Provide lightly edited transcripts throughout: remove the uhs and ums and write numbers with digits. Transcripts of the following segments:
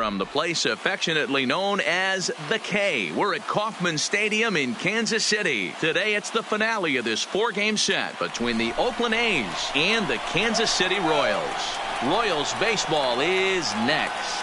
from the place affectionately known as the K. We're at Kauffman Stadium in Kansas City. Today it's the finale of this 4-game set between the Oakland A's and the Kansas City Royals. Royals baseball is next.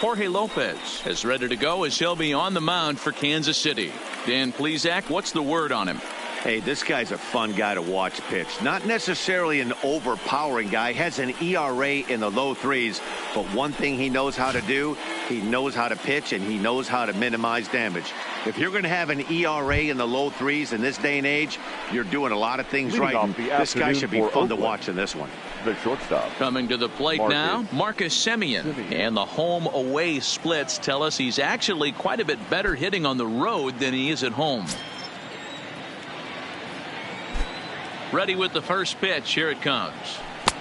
Jorge Lopez is ready to go as he'll be on the mound for Kansas City. Dan Plesac, what's the word on him? Hey, this guy's a fun guy to watch pitch. Not necessarily an overpowering guy. Has an ERA in the low 3s. But one thing he knows how to do, he knows how to pitch, and he knows how to minimize damage. If you're going to have an ERA in the low 3s in this day and age, you're doing a lot of things right. And this guy should be fun to watch in this one. The shortstop. Coming to the plate now, Marcus Semien. And the home-away splits tell us he's actually quite a bit better hitting on the road than he is at home. Ready with the first pitch. Here it comes.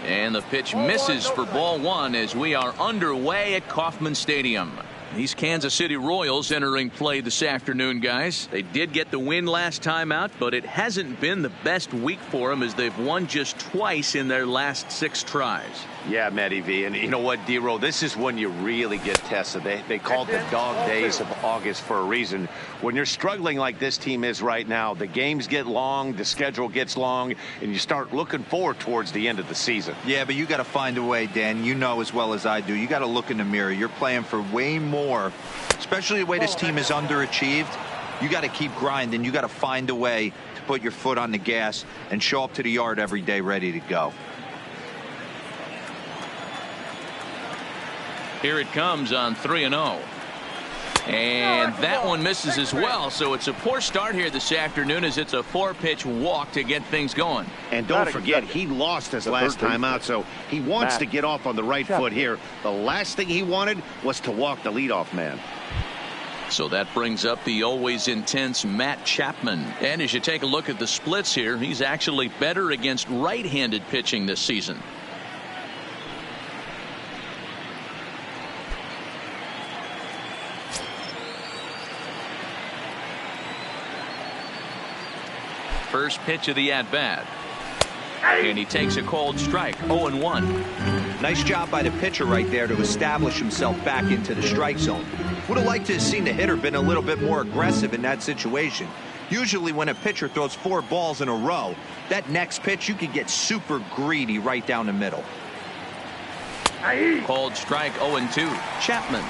And the pitch misses for ball 1 as we are underway at Kauffman Stadium. These Kansas City Royals entering play this afternoon, guys. They did get the win last time out, but it hasn't been the best week for them as they've won just twice in their last 6 tries. Yeah, Matty V. And you know what, D-Roll? This is when you really get tested. They call it the dog days of August for a reason. When you're struggling like this team is right now, the games get long, the schedule gets long, and you start looking forward towards the end of the season. Yeah, but you got to find a way, Dan. You know as well as I do. You got to look in the mirror. You're playing for way more, especially the way this team is underachieved. You got to keep grinding. You got to find a way to put your foot on the gas and show up to the yard every day ready to go. Here it comes on 3-0. And that one misses as well, so it's a poor start here this afternoon as it's a 4-pitch walk to get things going. And don't forget, he lost his last time out, so he wants to get off on the right foot here. The last thing he wanted was to walk the leadoff man. So that brings up the always intense Matt Chapman. And as you take a look at the splits here, he's actually better against right-handed pitching this season. First pitch of the at-bat. And he takes a cold strike. 0-1. Nice job by the pitcher right there to establish himself back into the strike zone. Would have liked to have seen the hitter been a little bit more aggressive in that situation. Usually when a pitcher throws 4 balls in a row, that next pitch you could get super greedy right down the middle. Cold strike. 0-2. Chapman,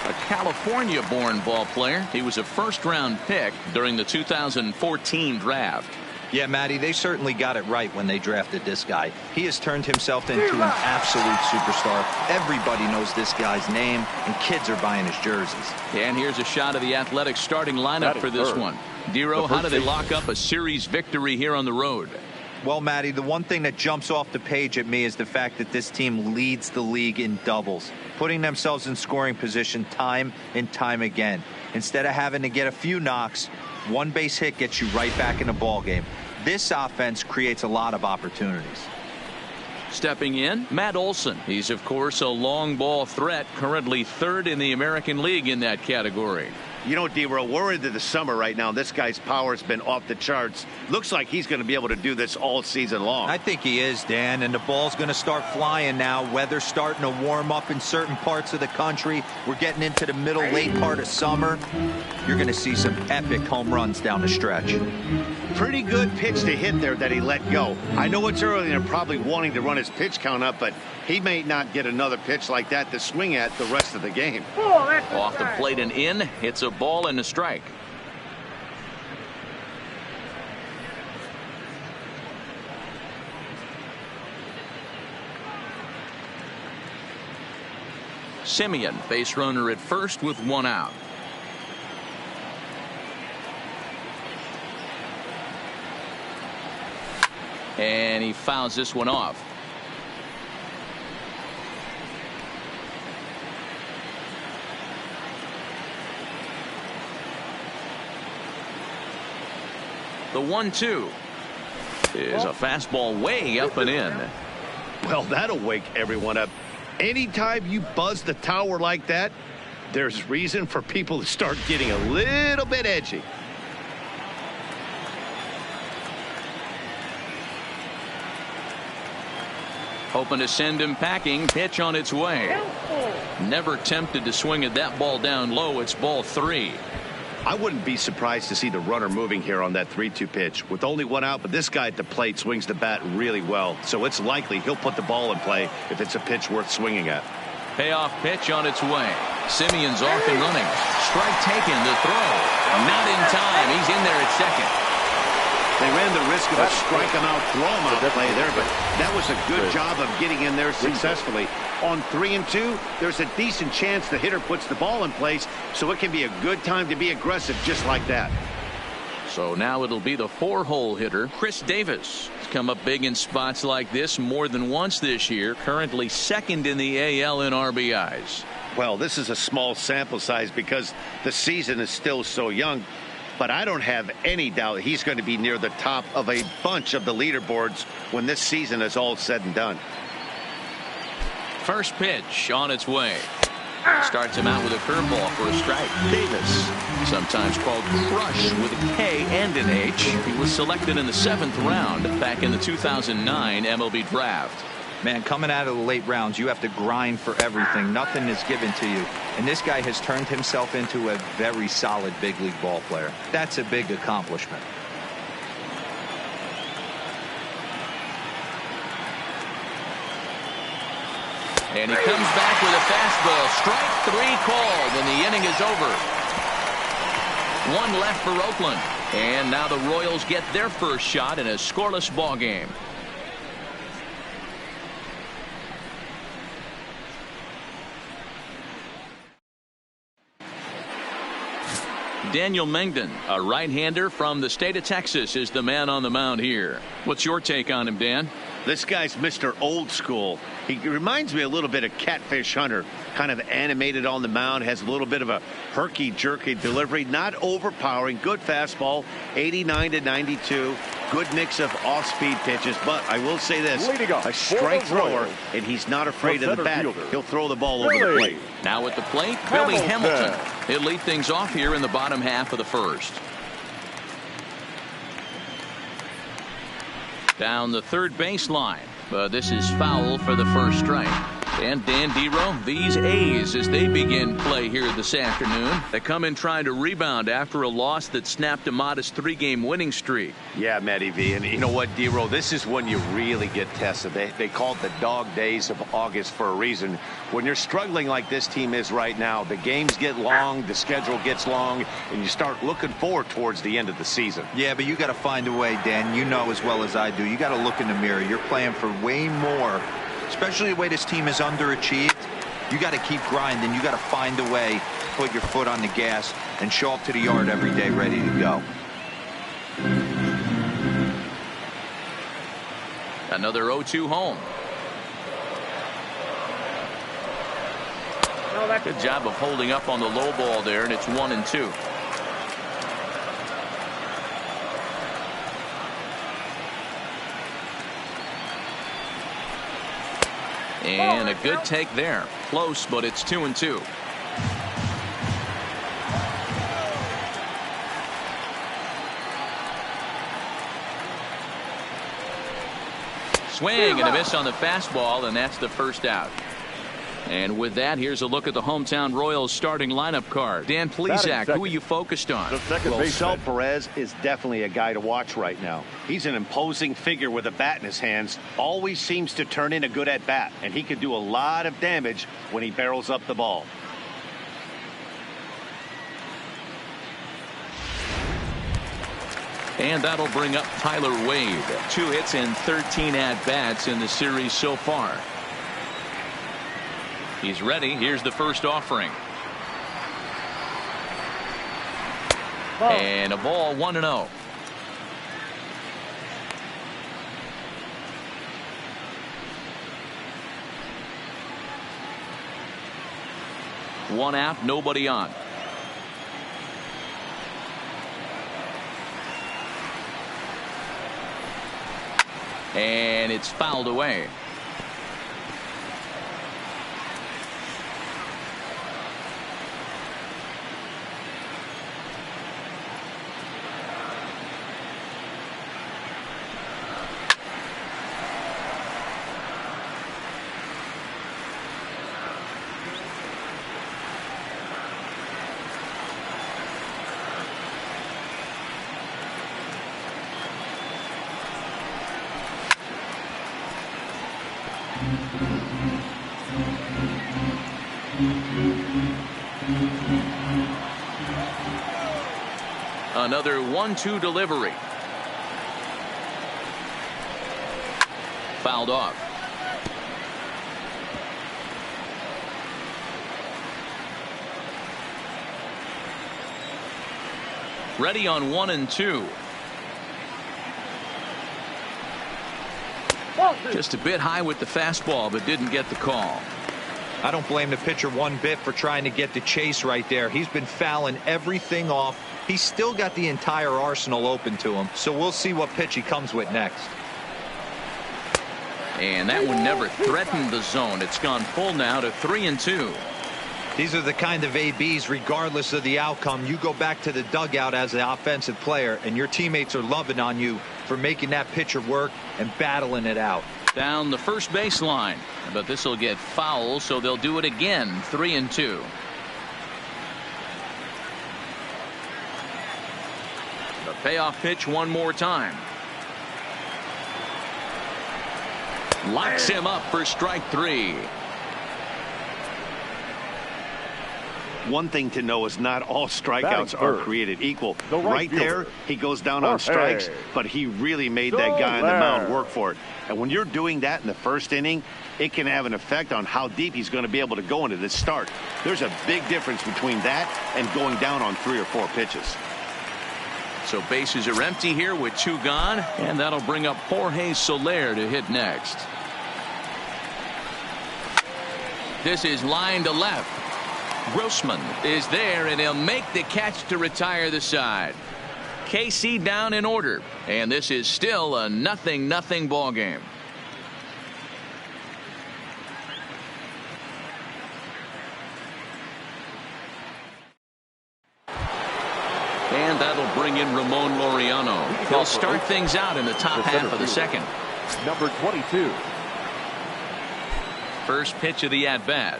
a California-born ball player. He was a first-round pick during the 2014 draft. Yeah, Matty, they certainly got it right when they drafted this guy. He has turned himself into an absolute superstar. Everybody knows this guy's name, and kids are buying his jerseys. And here's a shot of the Athletics starting lineup for this one. Dero, how do they lock up a series victory here on the road? Well, Matty, the one thing that jumps off the page at me is the fact that this team leads the league in doubles, putting themselves in scoring position time and time again. Instead of having to get a few knocks, one base hit gets you right back in the ball game. This offense creates a lot of opportunities. Stepping in, Matt Olson. He's, of course, a long ball threat, currently 3rd in the American League in that category. You know, D-Roll, we're into the summer right now. This guy's power has been off the charts. Looks like he's going to be able to do this all season long. I think he is, Dan, and the ball's going to start flying now. Weather's starting to warm up in certain parts of the country. We're getting into the middle, late part of summer. You're going to see some epic home runs down the stretch. Pretty good pitch to hit there that he let go. I know it's early and they're probably wanting to run his pitch count up, but he may not get another pitch like that to swing at the rest of the game. Off the plate and in. It's a ball and a strike. Semien, base runner at first with 1 out. And he fouls this one off. The 1-2 is a fastball way up and in. Well, that'll wake everyone up. Anytime you buzz the tower like that, there's reason for people to start getting a little bit edgy. Hoping to send him packing. Pitch on its way. Never tempted to swing at that ball down low. It's ball 3. I wouldn't be surprised to see the runner moving here on that 3-2 pitch. With only one out, but this guy at the plate swings the bat really well, so it's likely he'll put the ball in play if it's a pitch worth swinging at. Payoff pitch on its way. Simeon's off and running. Strike taken. The throw. Not in time. He's in there at second. They ran the risk of a strike him out, throw him out play there, but that was a good job of getting in there successfully. On 3 and 2, there's a decent chance the hitter puts the ball in place, so it can be a good time to be aggressive just like that. So now it'll be the 4-hole hitter, Chris Davis. He's come up big in spots like this more than once this year. Currently second in the AL in RBIs. Well, this is a small sample size because the season is still so young. But I don't have any doubt he's going to be near the top of a bunch of the leaderboards when this season is all said and done. First pitch on its way. Starts him out with a curveball for a strike. Davis, sometimes called Crush with a K and an H. He was selected in the 7th round back in the 2009 MLB draft. Man, coming out of the late rounds, you have to grind for everything. Nothing is given to you. And this guy has turned himself into a very solid big league ball player. That's a big accomplishment. And he comes back with a fastball. Strike 3 called, and the inning is over. 1 left for Oakland. And now the Royals get their first shot in a scoreless ball game. Daniel Mengden, a right-hander from the state of Texas, is the man on the mound here. What's your take on him, Dan? This guy's Mr. Old School. He reminds me a little bit of Catfish Hunter. Kind of animated on the mound, has a little bit of a herky-jerky delivery. Not overpowering, good fastball, 89 to 92. Good mix of off-speed pitches, but I will say this, a strike thrower, and he's not afraid of the bat. He'll throw the ball over the plate. Now at the plate, Billy Hamilton. He'll lead things off here in the bottom half of the first. Down the third baseline, but this is foul for the first strike. And Dan Dero, these A's, as they begin play here this afternoon, they come in trying to rebound after a loss that snapped a modest 3-game winning streak. Yeah, Matty V, and you know what, Dero, this is when you really get tested. They call it the dog days of August for a reason. When you're struggling like this team is right now, the games get long, the schedule gets long, and you start looking forward towards the end of the season. Yeah, but you got to find a way, Dan. You know as well as I do. You got to look in the mirror. You're playing for way more. Especially the way this team is underachieved, you got to keep grinding. You got to find a way to put your foot on the gas and show up to the yard every day ready to go. Another 0-2 home. Good job of holding up on the low ball there, and it's 1-2. And a good take there. Close, but it's 2-2. Swing and a miss on the fastball, and that's the first out. And with that, here's a look at the hometown Royals starting lineup card. Dan Plesac, who are you focused on? Well, Sal Perez is definitely a guy to watch right now. He's an imposing figure with a bat in his hands. Always seems to turn in a good at-bat, and he can do a lot of damage when he barrels up the ball. And that'll bring up Tyler Wade. 2 hits and 13 at-bats in the series so far. He's ready. Here's the first offering. And a ball, 1-0. One out, nobody on. And it's fouled away. Another 1-2 delivery. Fouled off. Ready on 1 and 2. Just a bit high with the fastball, but didn't get the call. I don't blame the pitcher one bit for trying to get the chase right there. He's been fouling everything off. He's still got the entire arsenal open to him, so we'll see what pitch he comes with next. And that one never threatened the zone. It's gone full now to 3 and 2. These are the kind of ABs, regardless of the outcome, you go back to the dugout as an offensive player, and your teammates are loving on you for making that pitcher work and battling it out. Down the first baseline, but this will get foul, so they'll do it again. 3 and 2. The payoff pitch one more time. Locks him up for strike 3. One thing to know is not all strikeouts are created equal. Right there, he goes down on strikes, but he really made that guy on the mound work for it. And when you're doing that in the first inning, it can have an effect on how deep he's going to be able to go into this start. There's a big difference between that and going down on 3 or 4 pitches. So bases are empty here with 2 gone, and that'll bring up Jorge Soler to hit next. This is line to left. Grossman is there, and he'll make the catch to retire the side. KC down in order, and this is still a 0-0 ball game. And that'll bring in Ramon Laureano. He'll start things out in the top half of the second. Number 22. First pitch of the at-bat.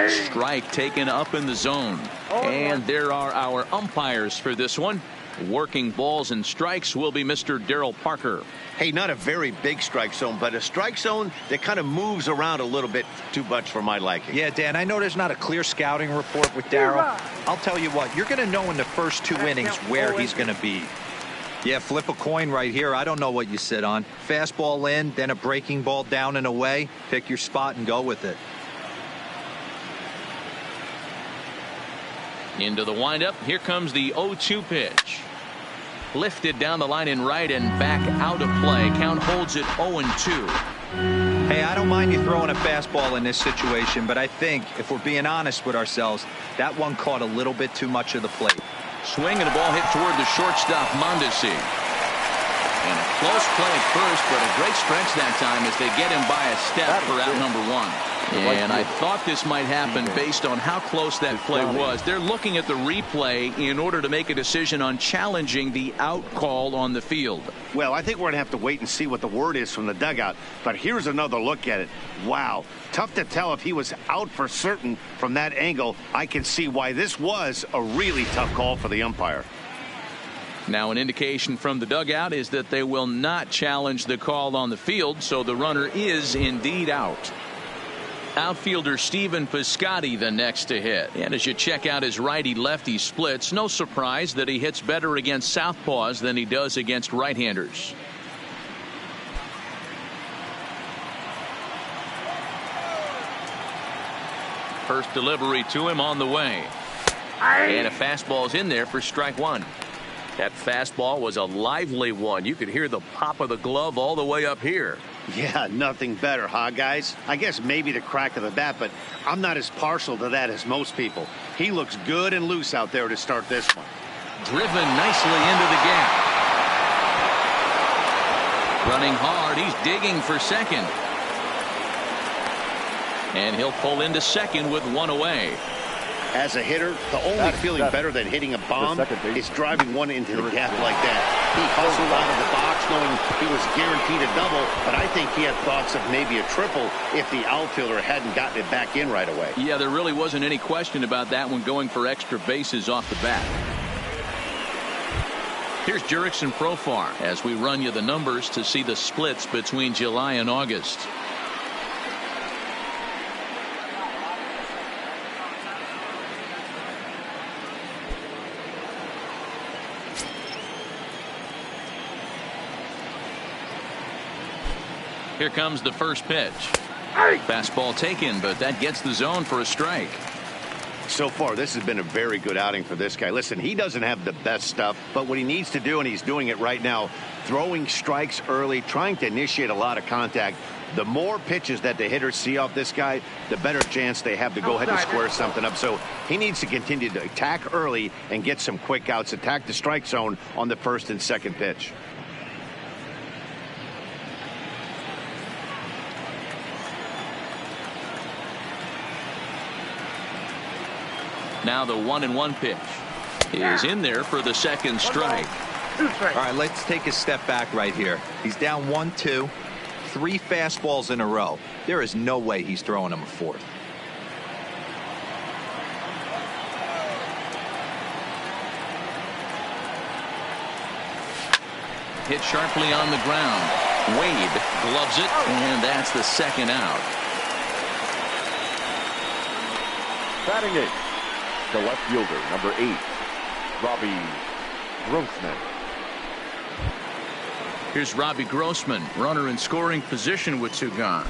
Strike taken up in the zone. And there are our umpires for this one. Working balls and strikes will be Mr. Darryl Parker. Hey, not a very big strike zone, but a strike zone that kind of moves around a little bit too much for my liking. Yeah, Dan, I know there's not a clear scouting report with Darryl. I'll tell you what, you're going to know in the first 2 innings where he's going to be. Yeah, flip a coin right here. I don't know what you sit on. Fastball in, then a breaking ball down and away. Pick your spot and go with it. Into the windup. Here comes the 0-2 pitch. Lifted down the line in right and back out of play. Count holds it 0-2. Hey, I don't mind you throwing a fastball in this situation, but I think if we're being honest with ourselves, that one caught a little bit too much of the plate. Swing and a ball hit toward the shortstop, Mondesi. And a close play at first, but a great stretch that time as they get him by a step for out number 1. And I thought this might happen based on how close that play was. They're looking at the replay in order to make a decision on challenging the out call on the field. Well, I think we're going to have to wait and see what the word is from the dugout. But here's another look at it. Wow. Tough to tell if he was out for certain from that angle. I can see why this was a really tough call for the umpire. Now an indication from the dugout is that they will not challenge the call on the field, so the runner is indeed out. Outfielder Stephen Piscotty the next to hit. And as you check out his righty-lefty splits, no surprise that he hits better against southpaws than he does against right-handers. First delivery to him on the way. And a fastball's in there for strike 1. That fastball was a lively one. You could hear the pop of the glove all the way up here. Yeah, nothing better, huh, guys? I guess maybe the crack of the bat, but I'm not as partial to that as most people. He looks good and loose out there to start this one. Driven nicely into the gap. Running hard, he's digging for second. And he'll pull into second with 1 away. As a hitter, the only feeling better than hitting a bomb is driving one into the gap like that. He hustled out of the box knowing he was guaranteed a double, but I think he had thoughts of maybe a triple if the outfielder hadn't gotten it back in right away. Yeah, there really wasn't any question about that one, going for extra bases off the bat. Here's Jurickson Profar as we run you the numbers to see the splits between July and August. Here comes the first pitch. Fastball taken, but that gets the zone for a strike. So far, this has been a very good outing for this guy. Listen, he doesn't have the best stuff, but what he needs to do, and he's doing it right now, throwing strikes early, trying to initiate a lot of contact. The more pitches that the hitters see off this guy, the better chance they have to go ahead and square something up. So he needs to continue to attack early and get some quick outs, attack the strike zone on the first and second pitch. Now the 1-1 pitch is in there for the second strike. All right, let's take a step back right here. He's down 1-2, 3 fastballs in a row. There is no way he's throwing him a fourth. Hit sharply on the ground. Wade gloves it, and that's the second out. Batting eighth, the left fielder, number 8, Robbie Grossman. Here's Robbie Grossman, runner in scoring position with 2 gone.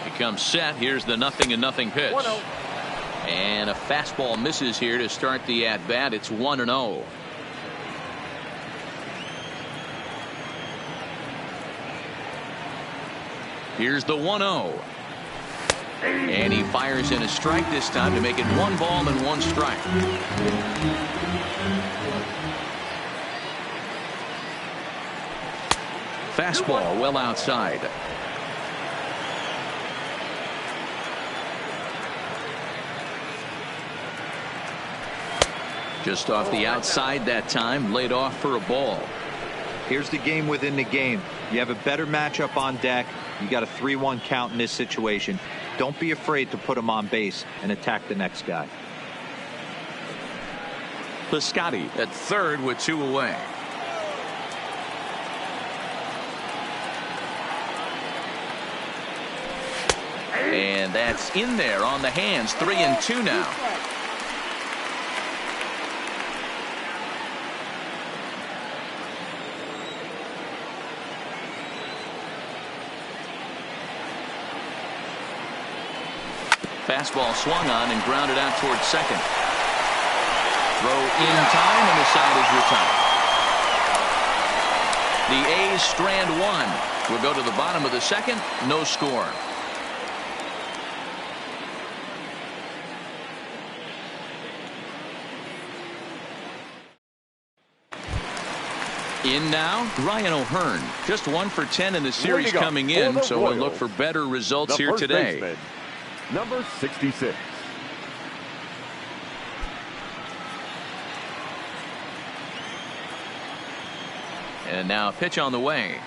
He comes set. Here's the 0-0 pitch. 1-0. And a fastball misses here to start the at-bat. It's 1-0. Here's the 1-0. And he fires in a strike this time to make it 1 ball and 1 strike. Fastball well outside. Just off the outside that time, laid off for a ball. Here's the game within the game. You have a better matchup on deck. You got a 3-1 count in this situation. Don't be afraid to put him on base and attack the next guy. Piscotty at third with 2 away. And that's in there on the hands. 3-2 now. Fastball swung on and grounded out towards second. Throw in time, and the side is retired. The A's strand 1. We'll go to the bottom of the second. No score. In now, Ryan O'Hearn. Just 1 for 10 in the series coming in, so we'll look for better results here today. Baseman, number 66. And now a pitch on the way.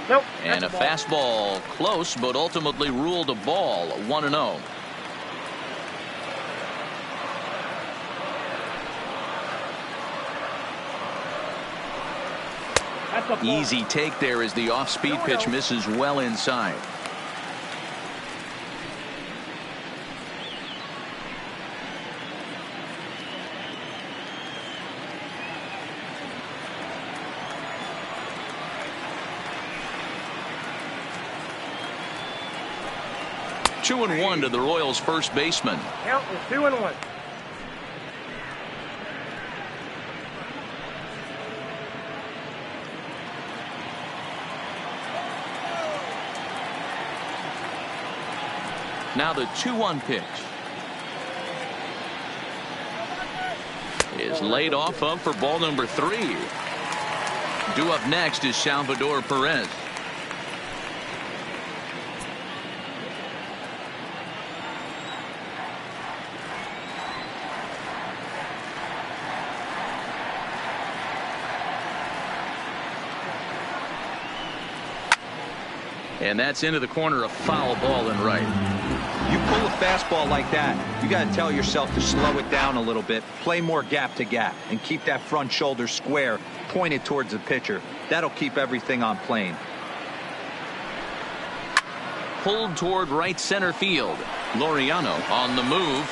Nope. And a fastball close, but ultimately ruled a ball. 1-0. Easy take there as the off-speed pitch misses well inside. Two and 1 to the Royals' first baseman. Count is 2-1. Now the 2-1 pitch is laid off of for ball number 3. Due up next is Salvador Perez. And that's into the corner, a foul ball and right. You pull a fastball like that, you got to tell yourself to slow it down a little bit, play more gap to gap, and keep that front shoulder square, pointed towards the pitcher. That'll keep everything on plane. Pulled toward right center field. Laureano on the move.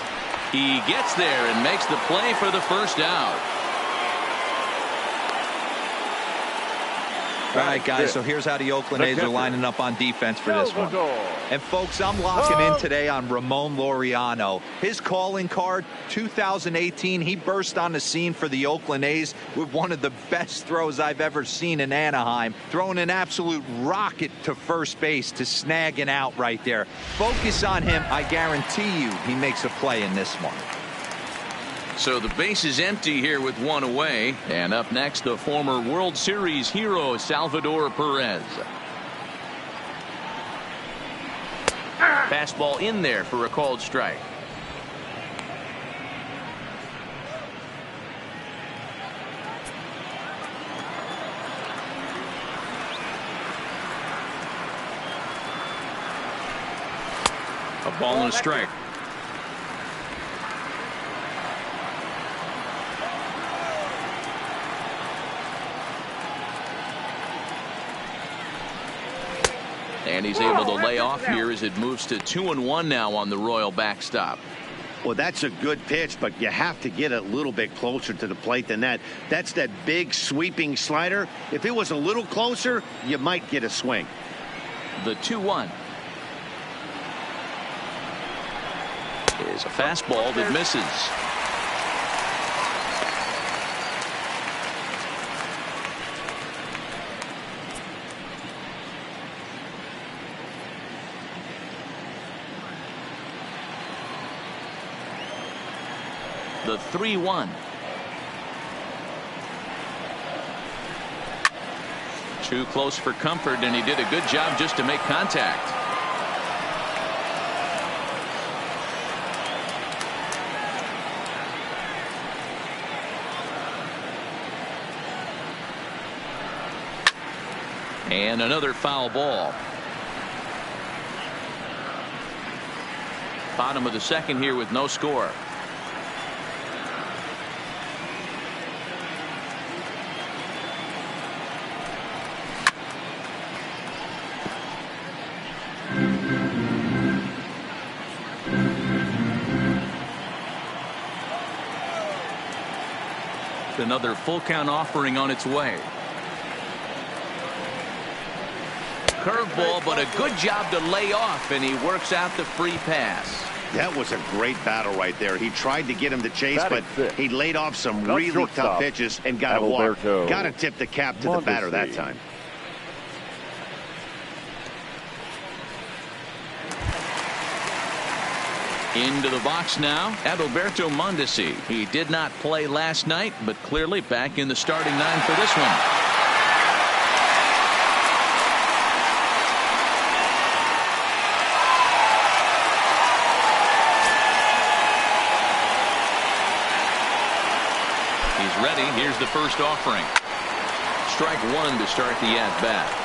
He gets there and makes the play for the first out. All right, guys, so here's how the Oakland A's are lining up on defense for this one. And, folks, I'm locking in today on Ramon Laureano. His calling card, 2018, he burst on the scene for the Oakland A's with one of the best throws I've ever seen in Anaheim, throwing an absolute rocket to first base to snag an out right there. Focus on him. I guarantee you he makes a play in this one. So the base is empty here with one away. And up next, the former World Series hero, Salvador Perez. Fastball in there for a called strike. A ball and a strike. And he's able to lay off here as it moves to 2-1 now on the Royal backstop. Well, that's a good pitch, but you have to get a little bit closer to the plate than that. That's that big sweeping slider. If it was a little closer, you might get a swing. The 2-1 is a fastball that misses. The 3-1. Too close for comfort, and he did a good job just to make contact. And another foul ball. Bottom of the second here with no score. Another full count offering on its way. Curveball, but a good job to lay off, and he works out the free pass. That was a great battle right there. He tried to get him to chase, but he laid off some really tough pitches and got a walk. Got to tip the cap to the batter that time. Into the box now, Adalberto Mondesi. He did not play last night, but clearly back in the starting nine for this one. He's ready. Here's the first offering. Strike one to start the at-bat.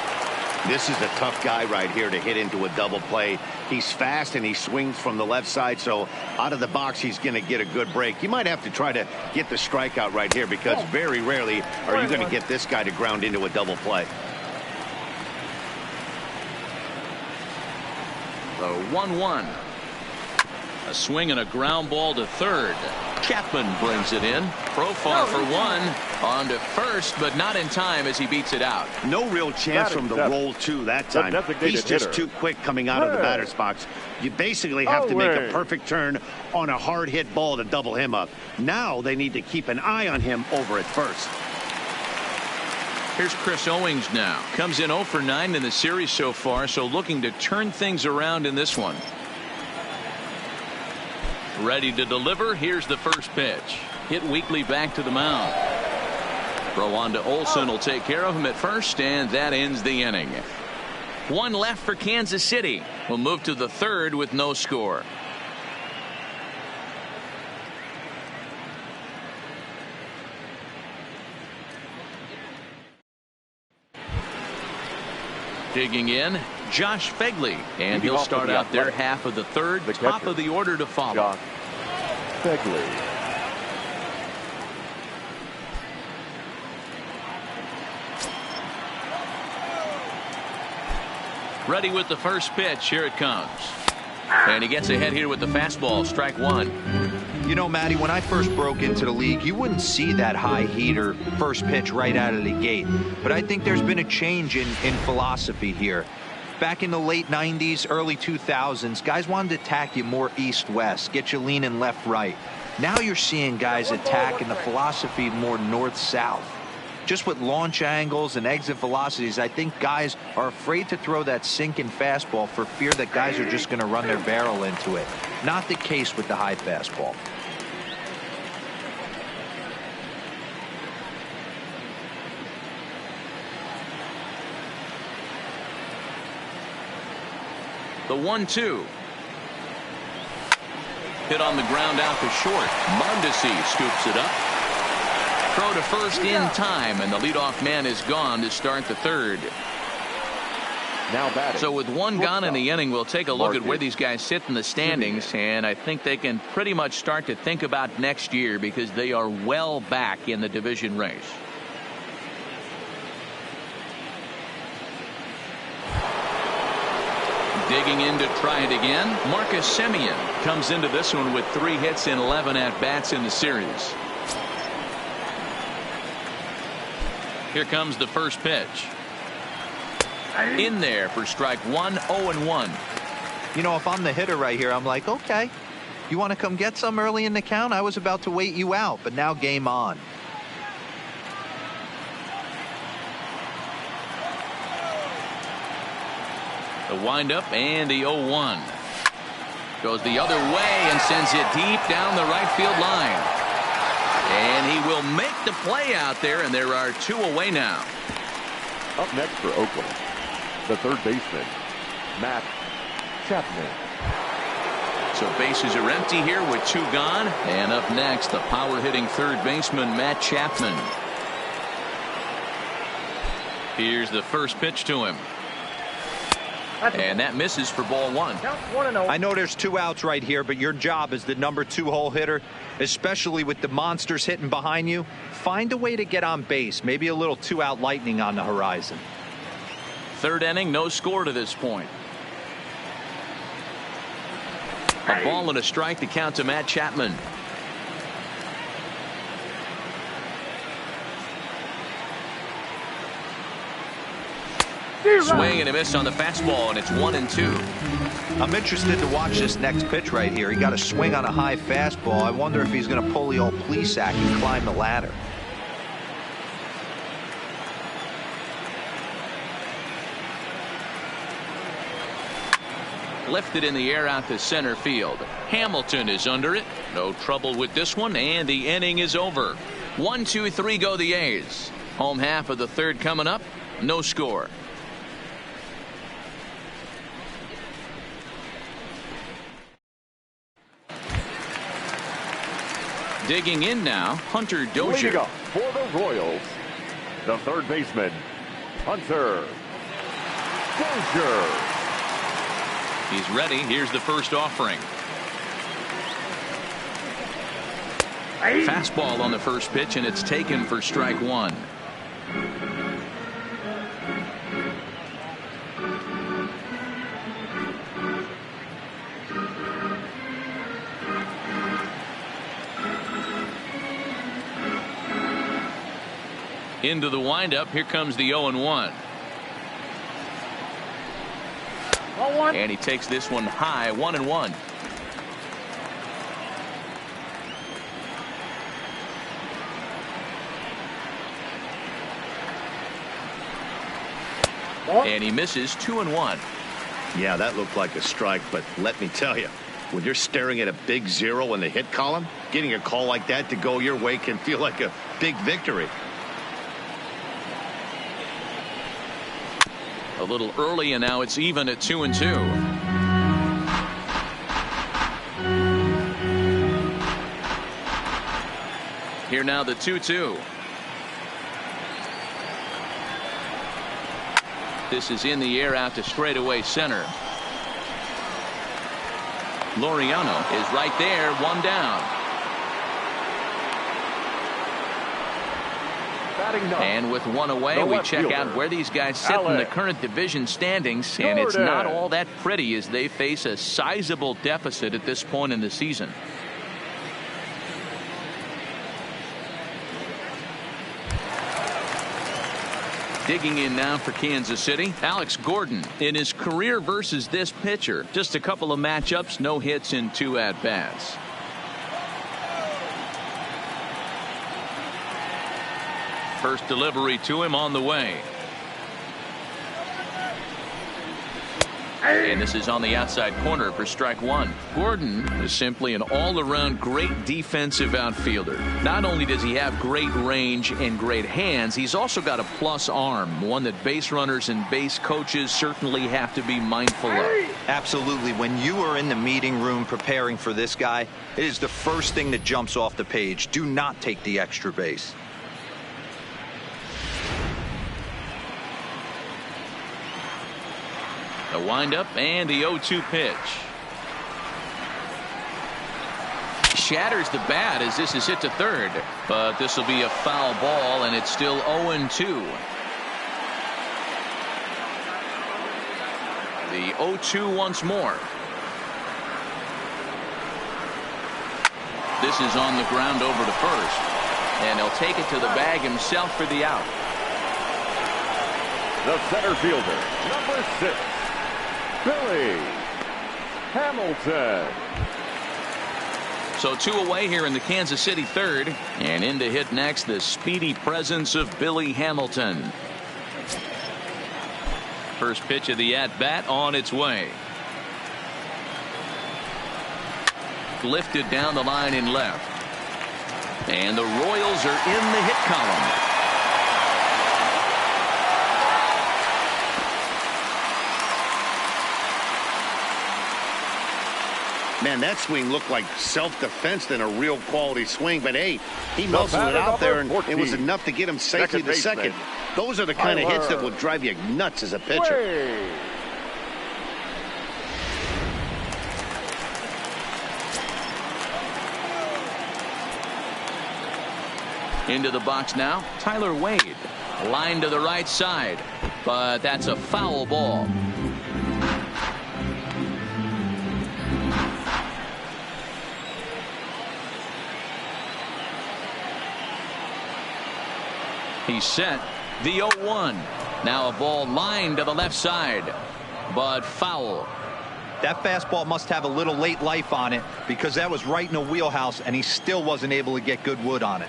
This is a tough guy right here to hit into a double play. He's fast and he swings from the left side, so out of the box he's going to get a good break. You might have to try to get the strikeout right here because very rarely are you going to get this guy to ground into a double play. The 1-1. A swing and a ground ball to third. Chapman brings it in. Profar for one. On to first, but not in time as he beats it out. No real chance from the roll two that time. He's just too quick coming out of the batter's box. You basically have to make a perfect turn on a hard hit ball to double him up. Now they need to keep an eye on him over at first. Here's Chris Owings now. Comes in 0 for 9 in the series so far, so looking to turn things around in this one. Ready to deliver. Here's the first pitch. Hit weakly back to the mound. Throw on to Olsen will take care of him at first, and that ends the inning. One left for Kansas City. We'll move to the third with no score. Digging in, Josh Fegley, and he'll start out their half of the third. Top of the order to follow. Josh Fegley. Ready with the first pitch. Here it comes. And he gets ahead here with the fastball. Strike one. You know, Matty, when I first broke into the league, you wouldn't see that high heater first pitch right out of the gate. But I think there's been a change in philosophy here. Back in the late 90s, early 2000s, guys wanted to attack you more east-west, get you leaning left-right. Now you're seeing guys attack in the philosophy more north-south. Just with launch angles and exit velocities, I think guys are afraid to throw that sinking fastball for fear that guys are just going to run their barrel into it. Not the case with the high fastball. The 1-2. Hit on the ground out to short. Mondesi scoops it up. Throw to first in time, and the leadoff man is gone to start the third. Now batting. So with one gone in the inning, we'll take a look at where these guys sit in the standings, and I think they can pretty much start to think about next year because they are well back in the division race. Digging in to try it again. Marcus Semien comes into this one with 3 hits and 11 at-bats in the series. Here comes the first pitch. In there for strike one, 0-1. You know, if I'm the hitter right here, I'm like, okay, you want to come get some early in the count? I was about to wait you out, but now game on. The windup and the 0-1. Goes the other way and sends it deep down the right field line. And he will make the play out there, and there are 2 away now. Up next for Oakland, the third baseman, Matt Chapman. So bases are empty here with 2 gone. And up next, the power-hitting third baseman, Matt Chapman. Here's the first pitch to him. And that misses for ball 1. I know there's 2 outs right here, but your job as the number 2 hole hitter, especially with the monsters hitting behind you, find a way to get on base. Maybe a little 2-out lightning on the horizon. Third inning, no score to this point. A ball and a strike to count to Matt Chapman. Swing and a miss on the fastball, and it's 1-2. I'm interested to watch this next pitch right here. He got a swing on a high fastball. I wonder if he's going to pull the old Plesac and climb the ladder. Lifted in the air out to center field. Hamilton is under it. No trouble with this one, and the inning is over. 1-2-3 go the A's. Home half of the third coming up. No score. Digging in now, Hunter Dozier. Leading up for the Royals, the third baseman, Hunter Dozier. He's ready. Here's the first offering. Fastball on the first pitch, and it's taken for strike 1. Into the windup. Here comes the 0-1. And he takes this one high. 1-1. And he misses. 2-1. Yeah, that looked like a strike, but let me tell you, when you're staring at a big 0 in the hit column, getting a call like that to go your way can feel like a big victory. A little early, and now it's even at 2-2. Here now the 2-2. This is in the air out to straightaway center. Laureano is right there, one down. And with one away, we check out where these guys sit in the current division standings, and it's not all that pretty as they face a sizable deficit at this point in the season. Digging in now for Kansas City, Alex Gordon in his career versus this pitcher. Just a couple of matchups, no hits in 2 at-bats. First delivery to him on the way. And this is on the outside corner for strike 1. Gordon is simply an all-around great defensive outfielder. Not only does he have great range and great hands, he's also got a plus arm, one that base runners and base coaches certainly have to be mindful of. Absolutely. When you are in the meeting room preparing for this guy, it is the first thing that jumps off the page. Do not take the extra base. The windup and the 0-2 pitch. Shatters the bat as this is hit to third, but this will be a foul ball, and it's still 0-2. The 0-2 once more. This is on the ground over to first, and he'll take it to the bag himself for the out. The center fielder, number 6, Billy Hamilton. So 2 away here in the Kansas City third, and in to hit next the speedy presence of Billy Hamilton. First pitch of the at-bat on its way. Lifted down the line in left, and the Royals are in the hit column. Man, that swing looked like self-defense than a real quality swing. But, hey, he muscled it out there, and it was enough to get him safely to second. Those are the kind of hits that will drive you nuts as a pitcher. Into the box now, Tyler Wade. Line to the right side, but that's a foul ball. He's set. The 0-1. Now a ball lined to the left side, but foul. That fastball must have a little late life on it, because that was right in the wheelhouse, and he still wasn't able to get good wood on it.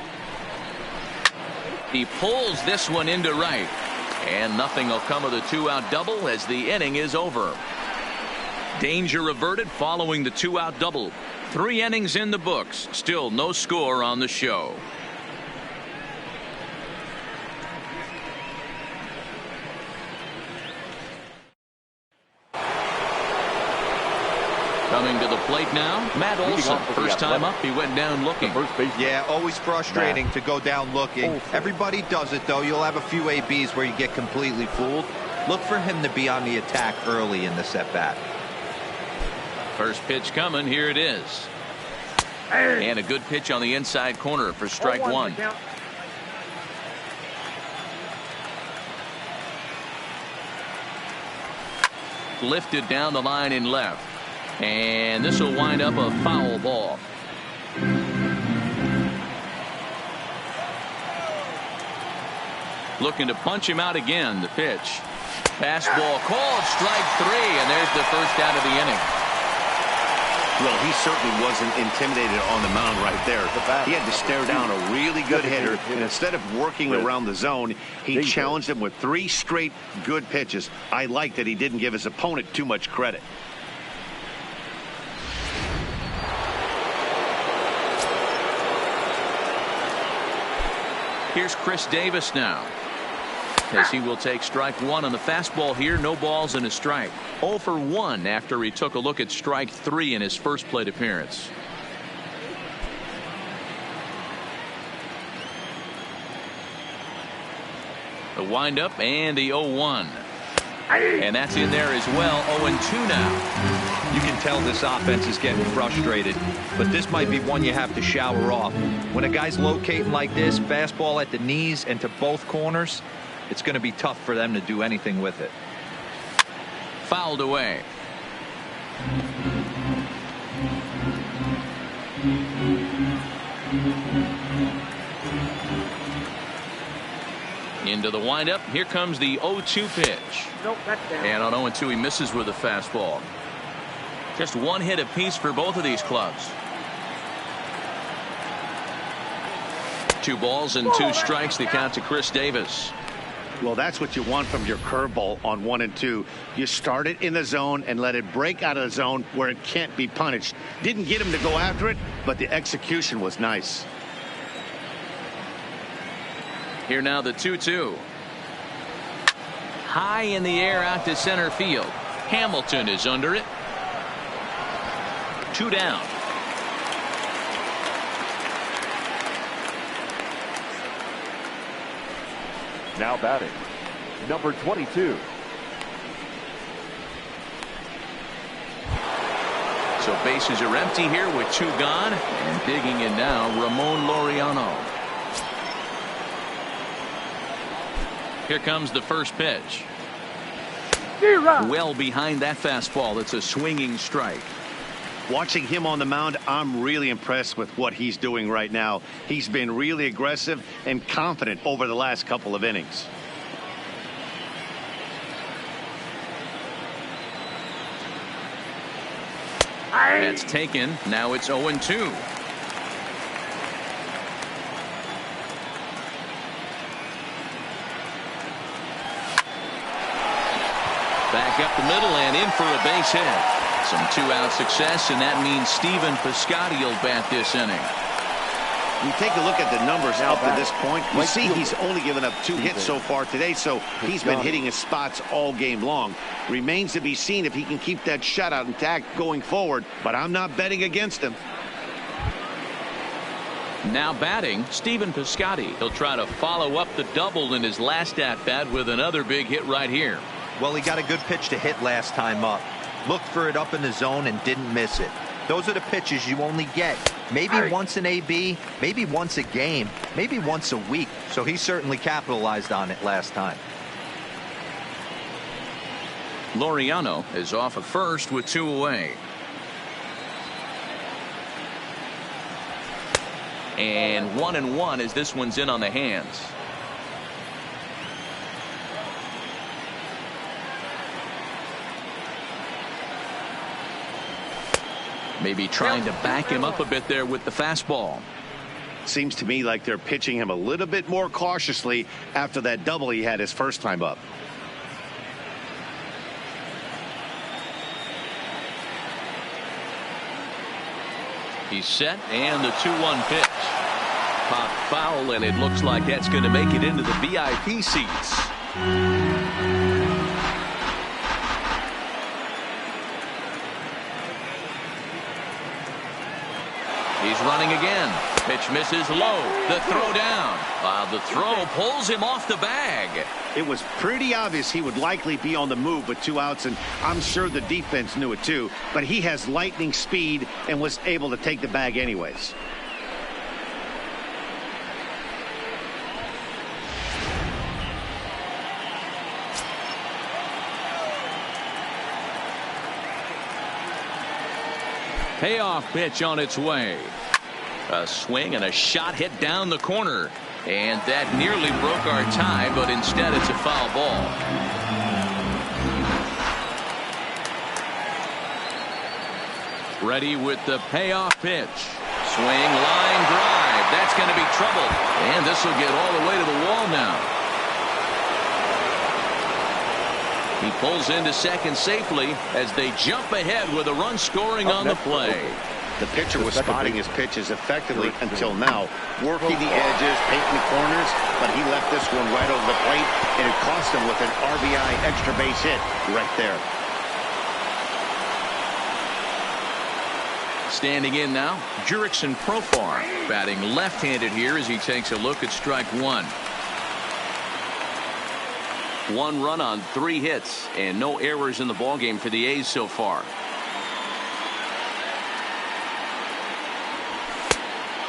He pulls this one into right, and nothing will come of the 2-out double as the inning is over. Danger averted following the 2-out double. 3 innings in the books. Still no score on the show. Coming to the plate now, Matt Olson. First time up, he went down looking. Yeah, always frustrating to go down looking. Everybody does it, though. You'll have a few ABs where you get completely fooled. Look for him to be on the attack early in the at-bat. First pitch coming. Here it is. And a good pitch on the inside corner for strike 1. Lifted down the line in left. And this will wind up a foul ball. Looking to punch him out again. The pitch. Fastball called, strike 3, and there's the first out of the inning. Well, he certainly wasn't intimidated on the mound right there. He had to stare down a really good hitter, and instead of working around the zone, he challenged him with 3 straight good pitches. I like that he didn't give his opponent too much credit. Here's Chris Davis now, as he will take strike 1 on the fastball here. No balls and a strike. 0 for 1 after he took a look at strike 3 in his first plate appearance. The windup and the 0-1. And that's in there as well. 0-2 now. You can tell this offense is getting frustrated, but this might be one you have to shower off. When a guy's locating like this, fastball at the knees and to both corners, it's going to be tough for them to do anything with it. Fouled away. Into the windup. Here comes the 0-2 pitch. Nope, that's down. And on 0-2, he misses with a fastball. Just one hit apiece for both of these clubs. 2 balls and 2 strikes. The count to Chris Davis. Well, that's what you want from your curveball on 1 and 2. You start it in the zone and let it break out of the zone where it can't be punished. Didn't get him to go after it, but the execution was nice. Here now the 2-2. High in the air out to center field. Hamilton is under it. 2 down. Now batting, number 22. So bases are empty here with 2 gone. And digging in now, Ramon Laureano. Here comes the first pitch. Well behind that fastball. It's a swinging strike. Watching him on the mound, I'm really impressed with what he's doing right now. He's been really aggressive and confident over the last couple of innings. That's taken. Now it's 0-2. Back up the middle and in for a base hit. Some 2-out success, and that means Stephen Piscotty will bat this inning. You take a look at the numbers up to this point. You see he's only given up 2 hits so far today, so he's been hitting his spots all game long. Remains to be seen if he can keep that shutout intact going forward, but I'm not betting against him. Now batting, Stephen Piscotty. He'll try to follow up the double in his last at-bat with another big hit right here. Well, he got a good pitch to hit last time up. Looked for it up in the zone and didn't miss it. Those are the pitches you only get maybe once an AB, maybe once a game, maybe once a week. So he certainly capitalized on it last time. Laureano is off at first with 2 away. And 1-1 as this one's in on the hands. Maybe trying to back him up a bit there with the fastball. Seems to me like they're pitching him a little bit more cautiously after that double he had his first time up. He's set, and the 2-1 pitch. Pop foul, and it looks like that's going to make it into the VIP seats. He's running again. Pitch misses low. The throw down. The throw pulls him off the bag. It was pretty obvious he would likely be on the move with 2 outs, and I'm sure the defense knew it too. But he has lightning speed and was able to take the bag anyways. Payoff pitch on its way. A swing and a shot hit down the corner. And that nearly broke our tie, but instead it's a foul ball. Ready with the payoff pitch. Swing, line drive. That's going to be trouble. And this will get all the way to the wall now. He pulls into second safely as they jump ahead with a run scoring on the play. The pitcher was spotting his pitches effectively until now, working the edges, painting the corners, but he left this one right over the plate, and it cost him with an RBI extra base hit right there. Standing in now, Jurickson Profar, batting left-handed here as he takes a look at strike 1. 1 run on 3 hits and no errors in the ballgame for the A's so far.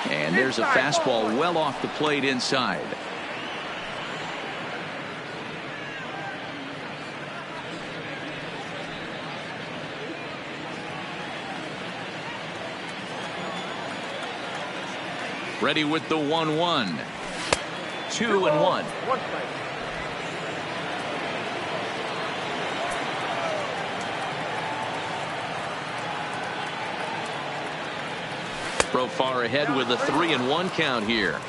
And there's a fastball well off the plate inside. Ready with the 1-1. 2-1. Throw far ahead with a 3-1 count here.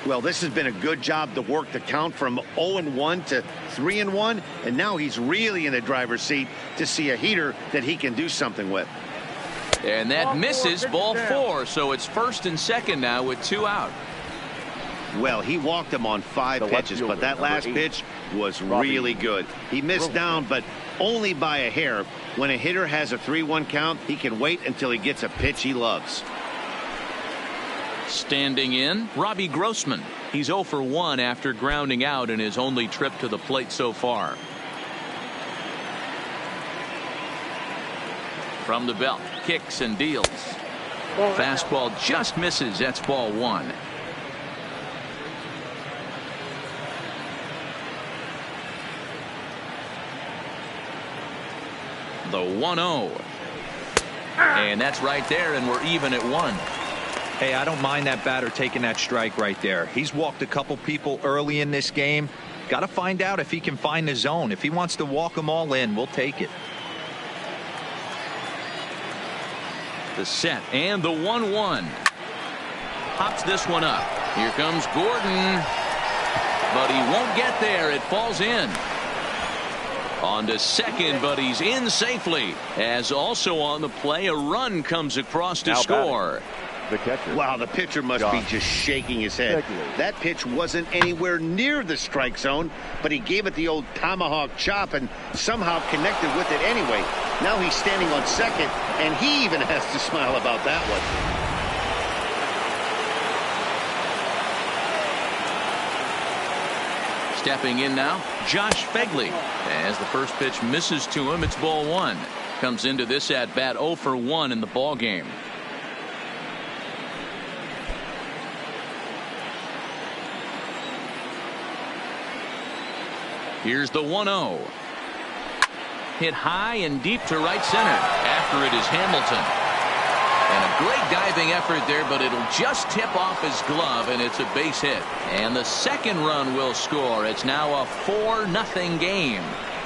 Well, this has been a good job to work the count from 0-1 to 3-1, and now he's really in the driver's seat to see a heater that he can do something with. And that misses, ball 4, so it's first and second now with 2 out. Well, he walked him on 5 pitches, but that last pitch was really good. He missed down, but only by a hair. When a hitter has a 3-1 count, he can wait until he gets a pitch he loves. Standing in, Robbie Grossman. He's 0 for 1 after grounding out in his only trip to the plate so far. From the belt, kicks and deals. Fastball just misses. That's ball 1. The 1-0. And that's right there, and we're even at 1. Hey, I don't mind that batter taking that strike right there. He's walked a couple people early in this game. Got to find out if he can find the zone. If he wants to walk them all in, we'll take it. The set and the 1-1. Pops this one up. Here comes Gordon. But he won't get there. It falls in. On to second, but he's in safely. As also on the play, a run comes across to score. The catcher. Wow, the pitcher must be just shaking his head. That pitch wasn't anywhere near the strike zone, but he gave it the old tomahawk chop and somehow connected with it anyway. Now he's standing on second, and he even has to smile about that one. Stepping in now, Josh Phegley. As the first pitch misses to him, it's ball 1. Comes into this at bat 0 for 1 in the ball game. Here's the 1-0. Hit high and deep to right center. After it is Hamilton. And a great diving effort there, but it'll just tip off his glove, and it's a base hit. And the second run will score. It's now a 4-0 game.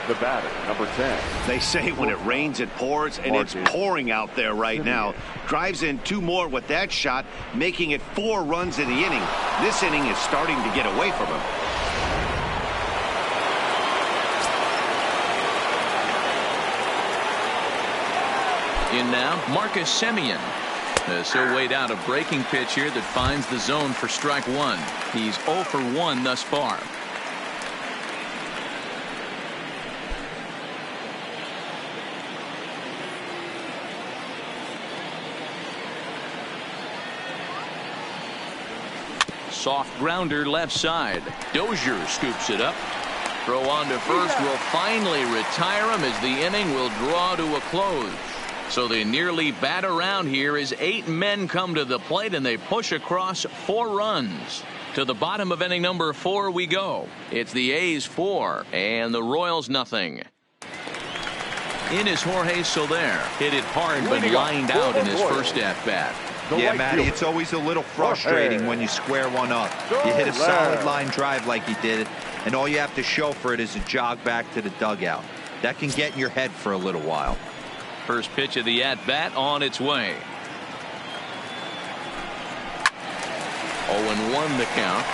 The batter, number 10. They say when it rains, it pours, and it's pouring out there right now. Drives in 2 more with that shot, making it 4 runs in the inning. This inning is starting to get away from him. In now, Marcus Semien. So weighed out a breaking pitch here that finds the zone for strike 1. He's 0 for 1 thus far. Soft grounder left side. Dozier scoops it up. Throw on to first will finally retire him as the inning will draw to a close. So they nearly bat around here as 8 men come to the plate and they push across 4 runs. To the bottom of inning number 4 we go. It's the A's 4 and the Royals nothing. In is Jorge Soler. Hit it hard but lined out in his first at bat. Yeah, Matty, it's always a little frustrating when you square one up. You hit a solid line drive like he did, and all you have to show for it is a jog back to the dugout. That can get in your head for a little while. First pitch of the at-bat on its way. 0-1 the count.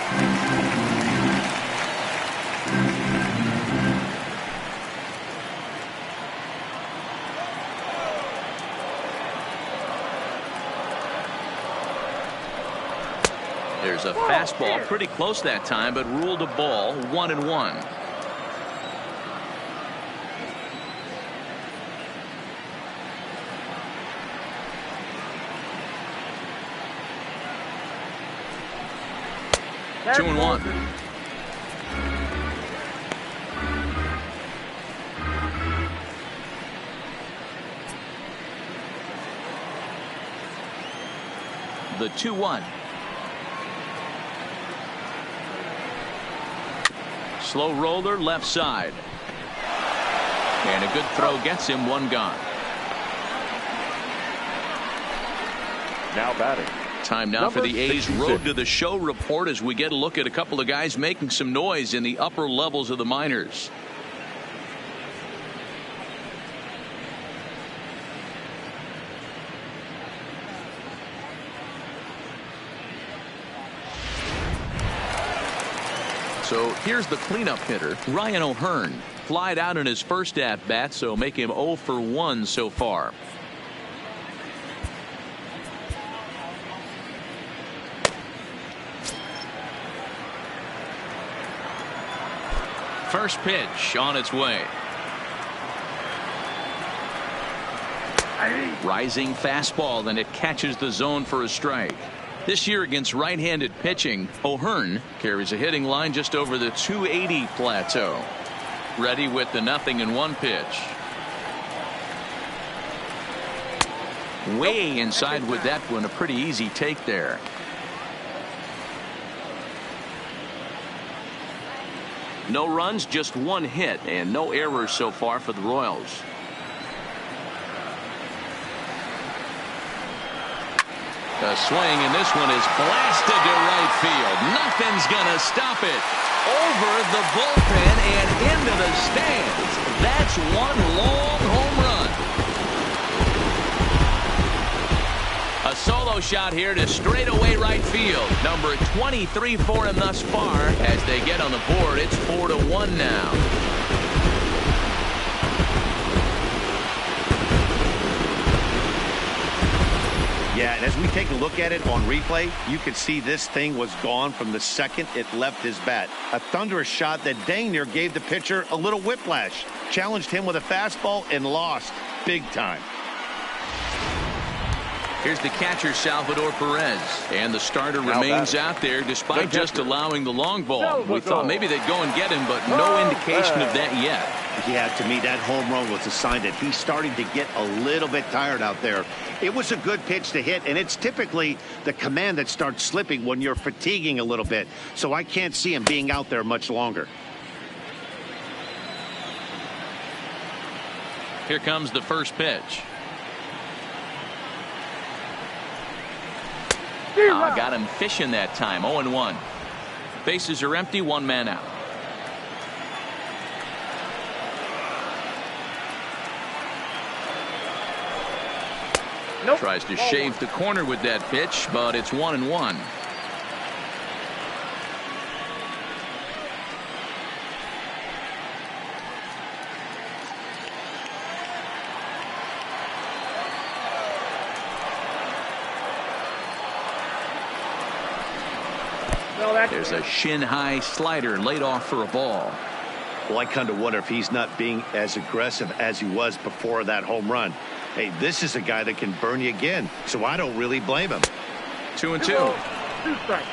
There's a fastball pretty close that time, but ruled a ball. 1-1. the 2-1. Slow roller left side. And a good throw gets him one gone. Now batting. Time now for the A's Road to the Show report as we get a look at a couple of guys making some noise in the upper levels of the minors. So here's the cleanup hitter, Ryan O'Hearn. Flied out in his first at bat, so make him 0 for 1 so far. First pitch on its way. Rising fastball, and it catches the zone for a strike. This year against right-handed pitching, O'Hearn carries a hitting line just over the 280 plateau. Ready with the 0-1 pitch. Way inside with that one, a pretty easy take there. No runs, just one hit, and no errors so far for the Royals. A swing, and this one is blasted to right field. Nothing's gonna stop it. Over the bullpen and into the stands. That's one long home run. A solo shot here to straightaway right field. Number 23 for him thus far. As they get on the board, it's 4-1 now. Yeah, and as we take a look at it on replay, you can see this thing was gone from the second it left his bat. A thunderous shot that dang near gave the pitcher a little whiplash. Challenged him with a fastball and lost big time. Here's the catcher, Salvador Perez, and the starter remains out there despite just allowing the long ball. We thought maybe they'd go and get him, but no indication of that yet. Yeah, to me, that home run was a sign that he's starting to get a little bit tired out there. It was a good pitch to hit, and it's typically the command that starts slipping when you're fatiguing a little bit. So I can't see him being out there much longer. Here comes the first pitch. Got him fishing that time. 0-1. Bases are empty, one man out. Nope. Tries to shave the corner with that pitch, but it's 1-1. There's a shin-high slider laid off for a ball. Well, I kind of wonder if he's not being as aggressive as he was before that home run. Hey, this is a guy that can burn you again, so I don't really blame him. 2-2. 2 strikes.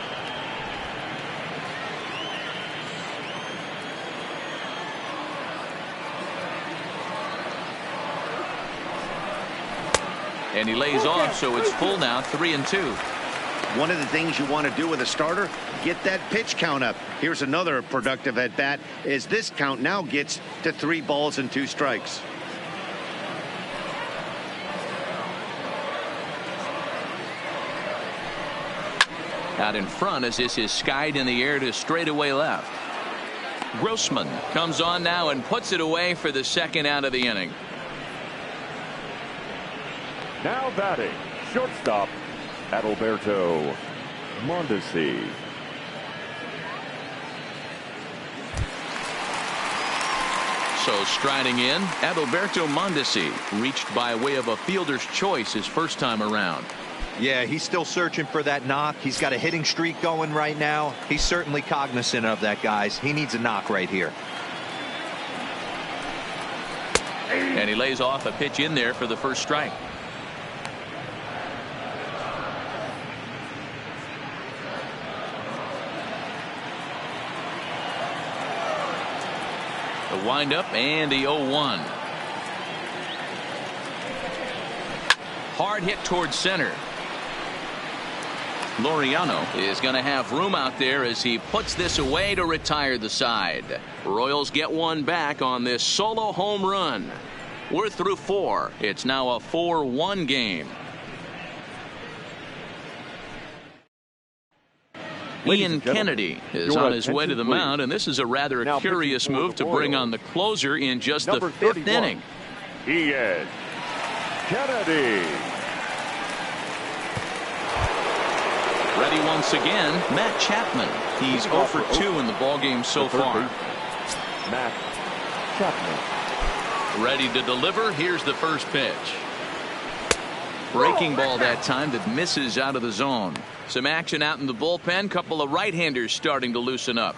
And he lays off, so it's full now, 3-2. One of the things you want to do with a starter, get that pitch count up. Here's another productive at bat as this count now gets to 3 balls and 2 strikes. Out in front as this is skied in the air to straightaway left. Grossman comes on now and puts it away for the second out of the inning. Now batting, shortstop, Adalberto Mondesi. So striding in, Adalberto Mondesi, reached by way of a fielder's choice his first time around. Yeah, he's still searching for that knock. He's got a hitting streak going right now. He's certainly cognizant of that, guys. He needs a knock right here. And he lays off a pitch in there for the first strike. The windup and the 0-1. Hard hit towards center. Laureano is going to have room out there as he puts this away to retire the side. Royals get one back on this solo home run. We're through 4. It's now a 4-1 game. Ian Kennedy is on his way to the mound, and this is a rather curious move to bring on the closer in just the 5th inning. He is Kennedy. Ready once again, Matt Chapman. He's 0 for 2 in the ballgame so far. Matt Chapman. Ready to deliver. Here's the first pitch. Breaking ball that time that misses out of the zone. Some action out in the bullpen. Couple of right-handers starting to loosen up.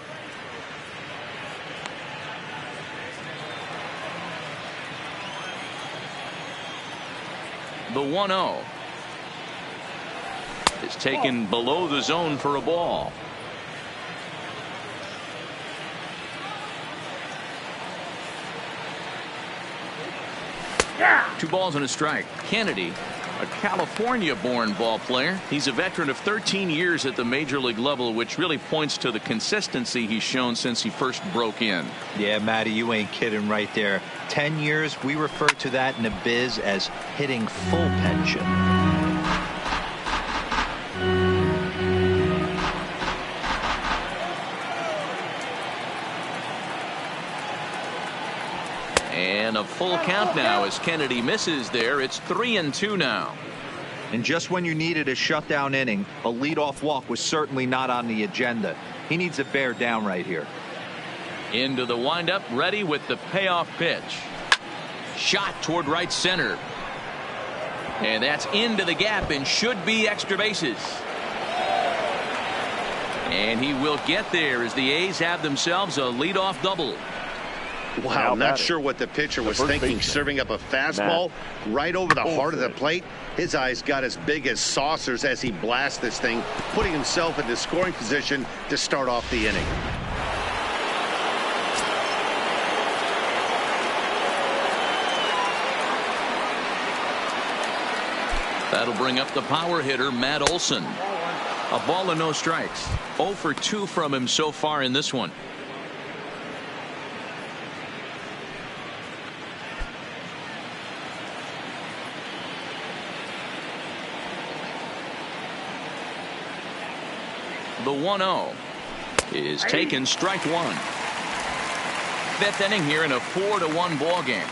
The 1-0 is taken below the zone for a ball. Yeah. 2 balls and a strike. Kennedy, a California-born ball player. He's a veteran of 13 years at the major league level, which really points to the consistency he's shown since he first broke in. Yeah, Matty, you ain't kidding right there. 10 years, we refer to that in the biz as hitting full pension. And a full count now as Kennedy misses there. It's 3-2 now. And just when you needed a shutdown inning, a leadoff walk was certainly not on the agenda. He needs to bear down right here. Into the windup, ready with the payoff pitch. Shot toward right center. And that's into the gap and should be extra bases. And he will get there as the A's have themselves a leadoff double. Wow, not sure what the pitcher was thinking, serving up a fastball right over the heart of the plate. His eyes got as big as saucers as he blasts this thing, putting himself into scoring position to start off the inning. That'll bring up the power hitter, Matt Olson. A ball and no strikes. 0 for 2 from him so far in this one. The 1-0 is taken, strike 1. 5th inning here in a 4-1 ball game.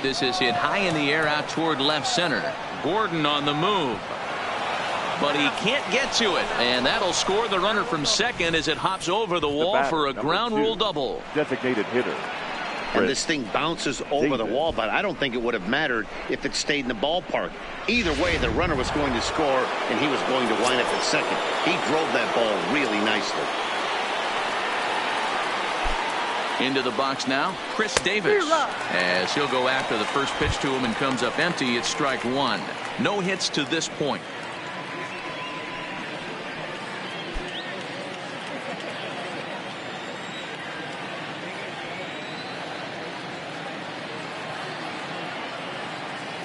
This is hit high in the air out toward left center. Gordon on the move, but he can't get to it, and that'll score the runner from second as it hops over the wall for a ground rule double. Designated hitter. And this thing bounces over the wall, but I don't think it would have mattered if it stayed in the ballpark. Either way, the runner was going to score, and he was going to wind up at second. He drove that ball really nicely. Into the box now, Chris Davis. As he'll go after the first pitch to him and comes up empty, it's strike 1. No hits to this point.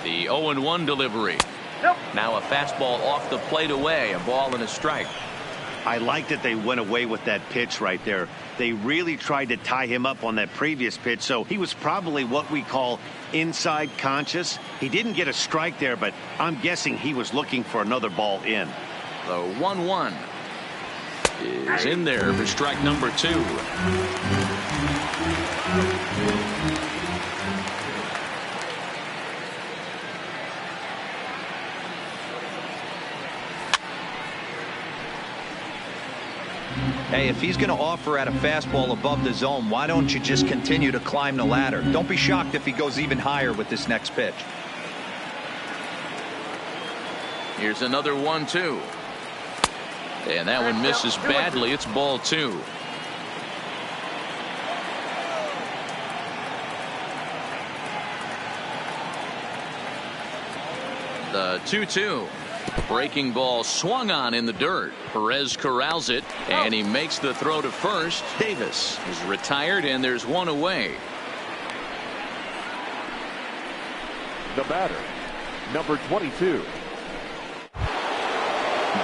The 0-1 delivery. Now a fastball off the plate away, a ball and a strike. I like that they went away with that pitch right there. They really tried to tie him up on that previous pitch, so he was probably what we call inside conscious. He didn't get a strike there, but I'm guessing he was looking for another ball in. The 1-1 is in there for strike number 2. Hey, if he's going to offer at a fastball above the zone, why don't you just continue to climb the ladder? Don't be shocked if he goes even higher with this next pitch. Here's another 1-2. And that one misses badly. It's ball 2. The 2-2. Breaking ball swung on in the dirt. Perez corrals it, and he makes the throw to first. Davis is retired, and there's one away. The batter, number 22.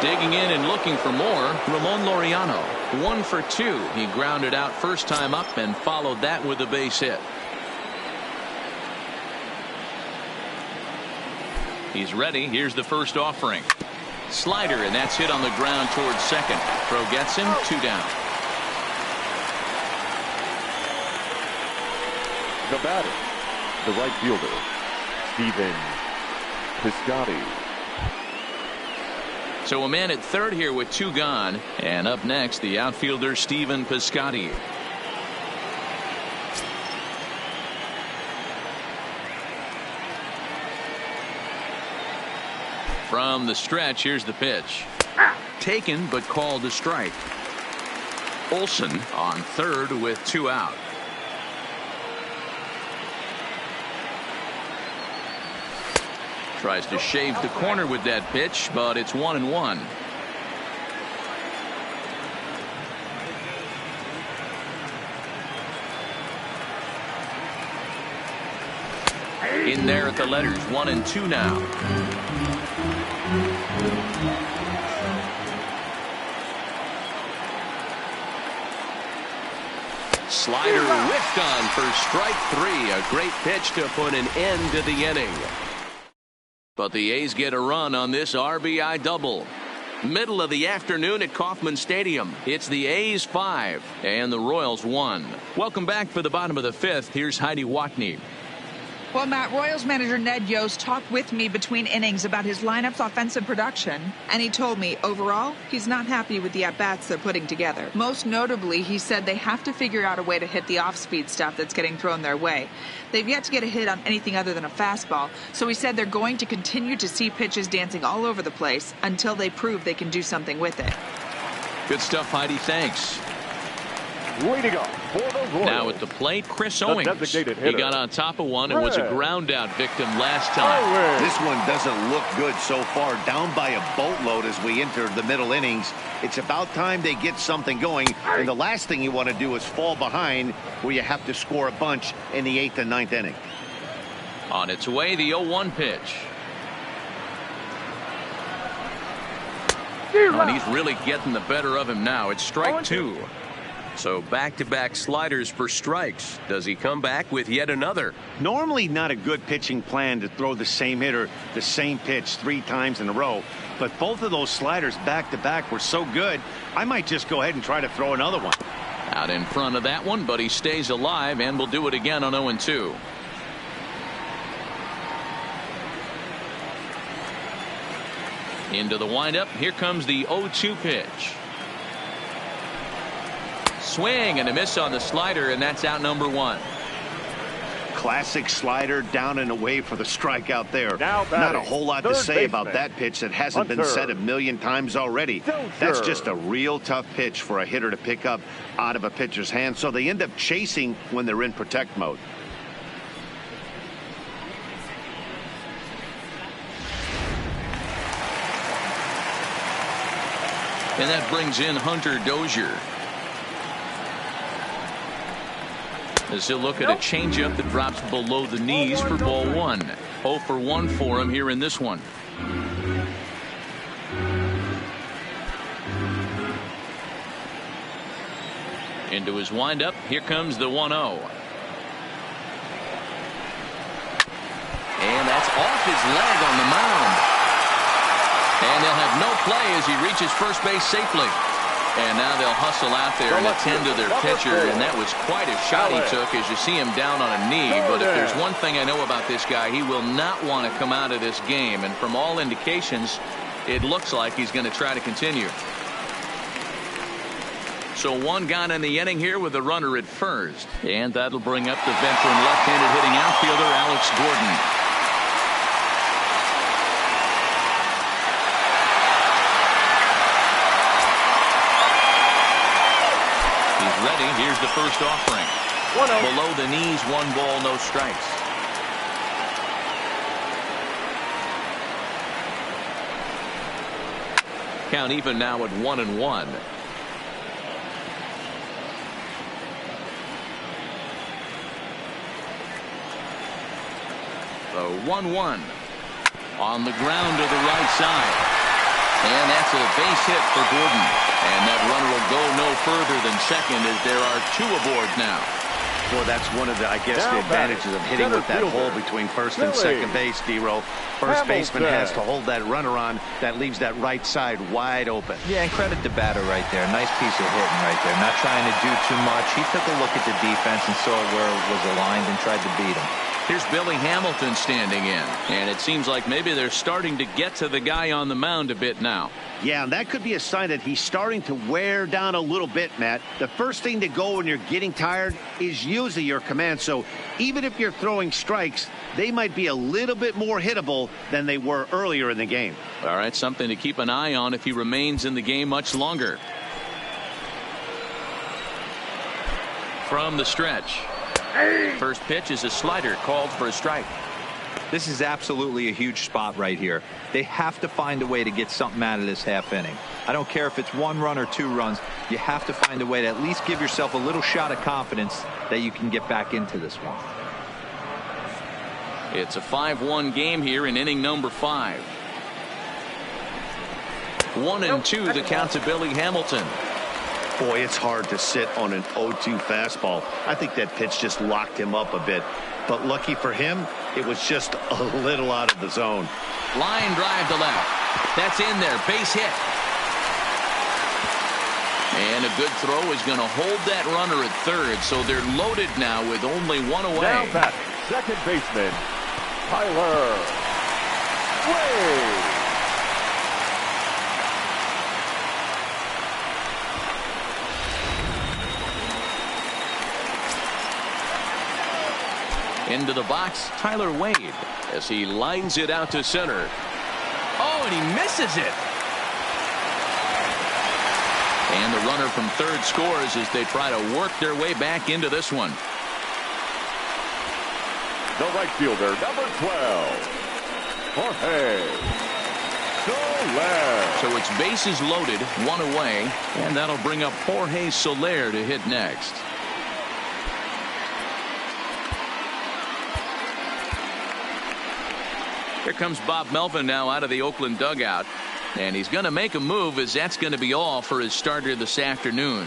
Digging in and looking for more, Ramon Laureano. 1 for 2. He grounded out first time up and followed that with a base hit. He's ready. Here's the first offering. Slider, and that's hit on the ground towards second. Throw gets him, 2 down. The batter, the right fielder, Stephen Piscotty. So a man at third here with 2 gone. And up next, the outfielder Stephen Piscotty. From the stretch, here's the pitch. Taken, but called a strike. Olson on third with 2 out. Tries to shave the corner with that pitch, but it's 1-1. In there at the letters, 1-2 now. Slider whiffed on for strike 3. A great pitch to put an end to the inning. But the A's get a run on this RBI double. Middle of the afternoon at Kauffman Stadium. It's the A's 5 and the Royals 1. Welcome back for the bottom of the 5th. Here's Heidi Watney. Well, Matt, Royals manager Ned Yost talked with me between innings about his lineup's offensive production, and he told me, overall, he's not happy with the at-bats they're putting together. Most notably, he said they have to figure out a way to hit the off-speed stuff that's getting thrown their way. They've yet to get a hit on anything other than a fastball, so he said they're going to continue to see pitches dancing all over the place until they prove they can do something with it. Good stuff, Heidi. Thanks. Leading up for the Royals. Now at the plate, Chris Owings. He hitter. got on top of one and was a ground out victim last time. This one doesn't look good so far. Down by a boatload as we enter the middle innings. It's about time they get something going. And the last thing you want to do is fall behind where you have to score a bunch in the 8th and 9th inning. On its way, the 0-1 pitch. And he's really getting the better of him now. It's strike 2. So back-to-back sliders for strikes. Does he come back with yet another? Normally not a good pitching plan to throw the same hitter the same pitch 3 times in a row. But both of those sliders back-to-back were so good, I might just go ahead and try to throw another one. Out in front of that one, but he stays alive and will do it again on 0-2. Into the windup. Here comes the 0-2 pitch. Swing and a miss on the slider, and that's out number 1. Classic slider down and away for the strikeout there. Now not a whole lot to say about baseman. that pitch that hasn't been said a million times already. That's just a real tough pitch for a hitter to pick up out of a pitcher's hand, so they end up chasing when they're in protect mode. And that brings in Hunter Dozier. As he'll look at a changeup that drops below the knees for ball 1. 0 for 1 for him here in this one. Into his windup. Here comes the 1-0. And that's off his leg on the mound. And they'll have no play as he reaches first base safely. And now they'll hustle out there and attend to their pitcher, and that was quite a shot he took as you see him down on a knee. But if there's one thing I know about this guy, he will not want to come out of this game. And from all indications, it looks like he's going to try to continue. So 1 gone in the inning here with a runner at first. And that'll bring up the veteran left-handed hitting outfielder Alex Gordon. Ready. Here's the first offering. Below the knees, 1 ball, no strikes. Count even now at 1-1. The 1-1 on the ground to the right side. And that's a base hit for Gordon. And that runner will go no further than second as there are 2 aboard now. Well, that's one of the, I guess, the advantages of hitting with that hole between first and second base, D-Row. First baseman has to hold that runner on. That leaves that right side wide open. Yeah, and credit the batter right there. Nice piece of hitting right there. Not trying to do too much. He took a look at the defense and saw where it was aligned and tried to beat him. Here's Billy Hamilton standing in, and it seems like maybe they're starting to get to the guy on the mound a bit now. Yeah, and that could be a sign that he's starting to wear down a little bit, Matt. The first thing to go when you're getting tired is usually your command. So even if you're throwing strikes, they might be a little bit more hittable than they were earlier in the game. All right, something to keep an eye on if he remains in the game much longer. From the stretch. First pitch is a slider called for a strike. This is absolutely a huge spot right here. They have to find a way to get something out of this half inning. I don't care if it's 1 run or 2 runs. You have to find a way to at least give yourself a little shot of confidence that you can get back into this one. It's a 5-1 game here in inning number 5. 1-2 the count to Billy Hamilton. Boy, it's hard to sit on an 0-2 fastball. I think that pitch just locked him up a bit. But lucky for him, it was just a little out of the zone. Line drive to left. That's in there. Base hit. And a good throw is going to hold that runner at third. So they're loaded now with only 1 away. Now back, second baseman, Tyler Wade. Into the box, Tyler Wade, as he lines it out to center. Oh, and he misses it. And the runner from third scores as they try to work their way back into this one. The right fielder, number 12, Jorge Soler. So it's bases loaded, 1 away, and that'll bring up Jorge Soler to hit next. Here comes Bob Melvin now out of the Oakland dugout, and he's going to make a move, as that's going to be all for his starter this afternoon.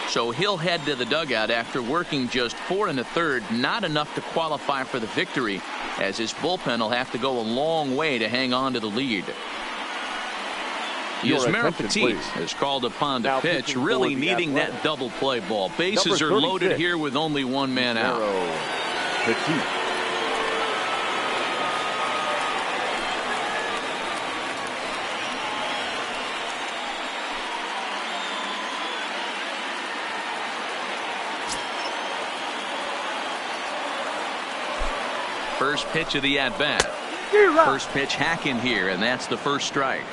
So he'll head to the dugout after working just 4 1/3, not enough to qualify for the victory, as his bullpen will have to go a long way to hang on to the lead. Yasmero Petit is called upon to pitch, really needing that double play ball. Bases are loaded here with only 1 man out. Petit. First pitch of the at-bat. First pitch hack in here, and that's the first strike.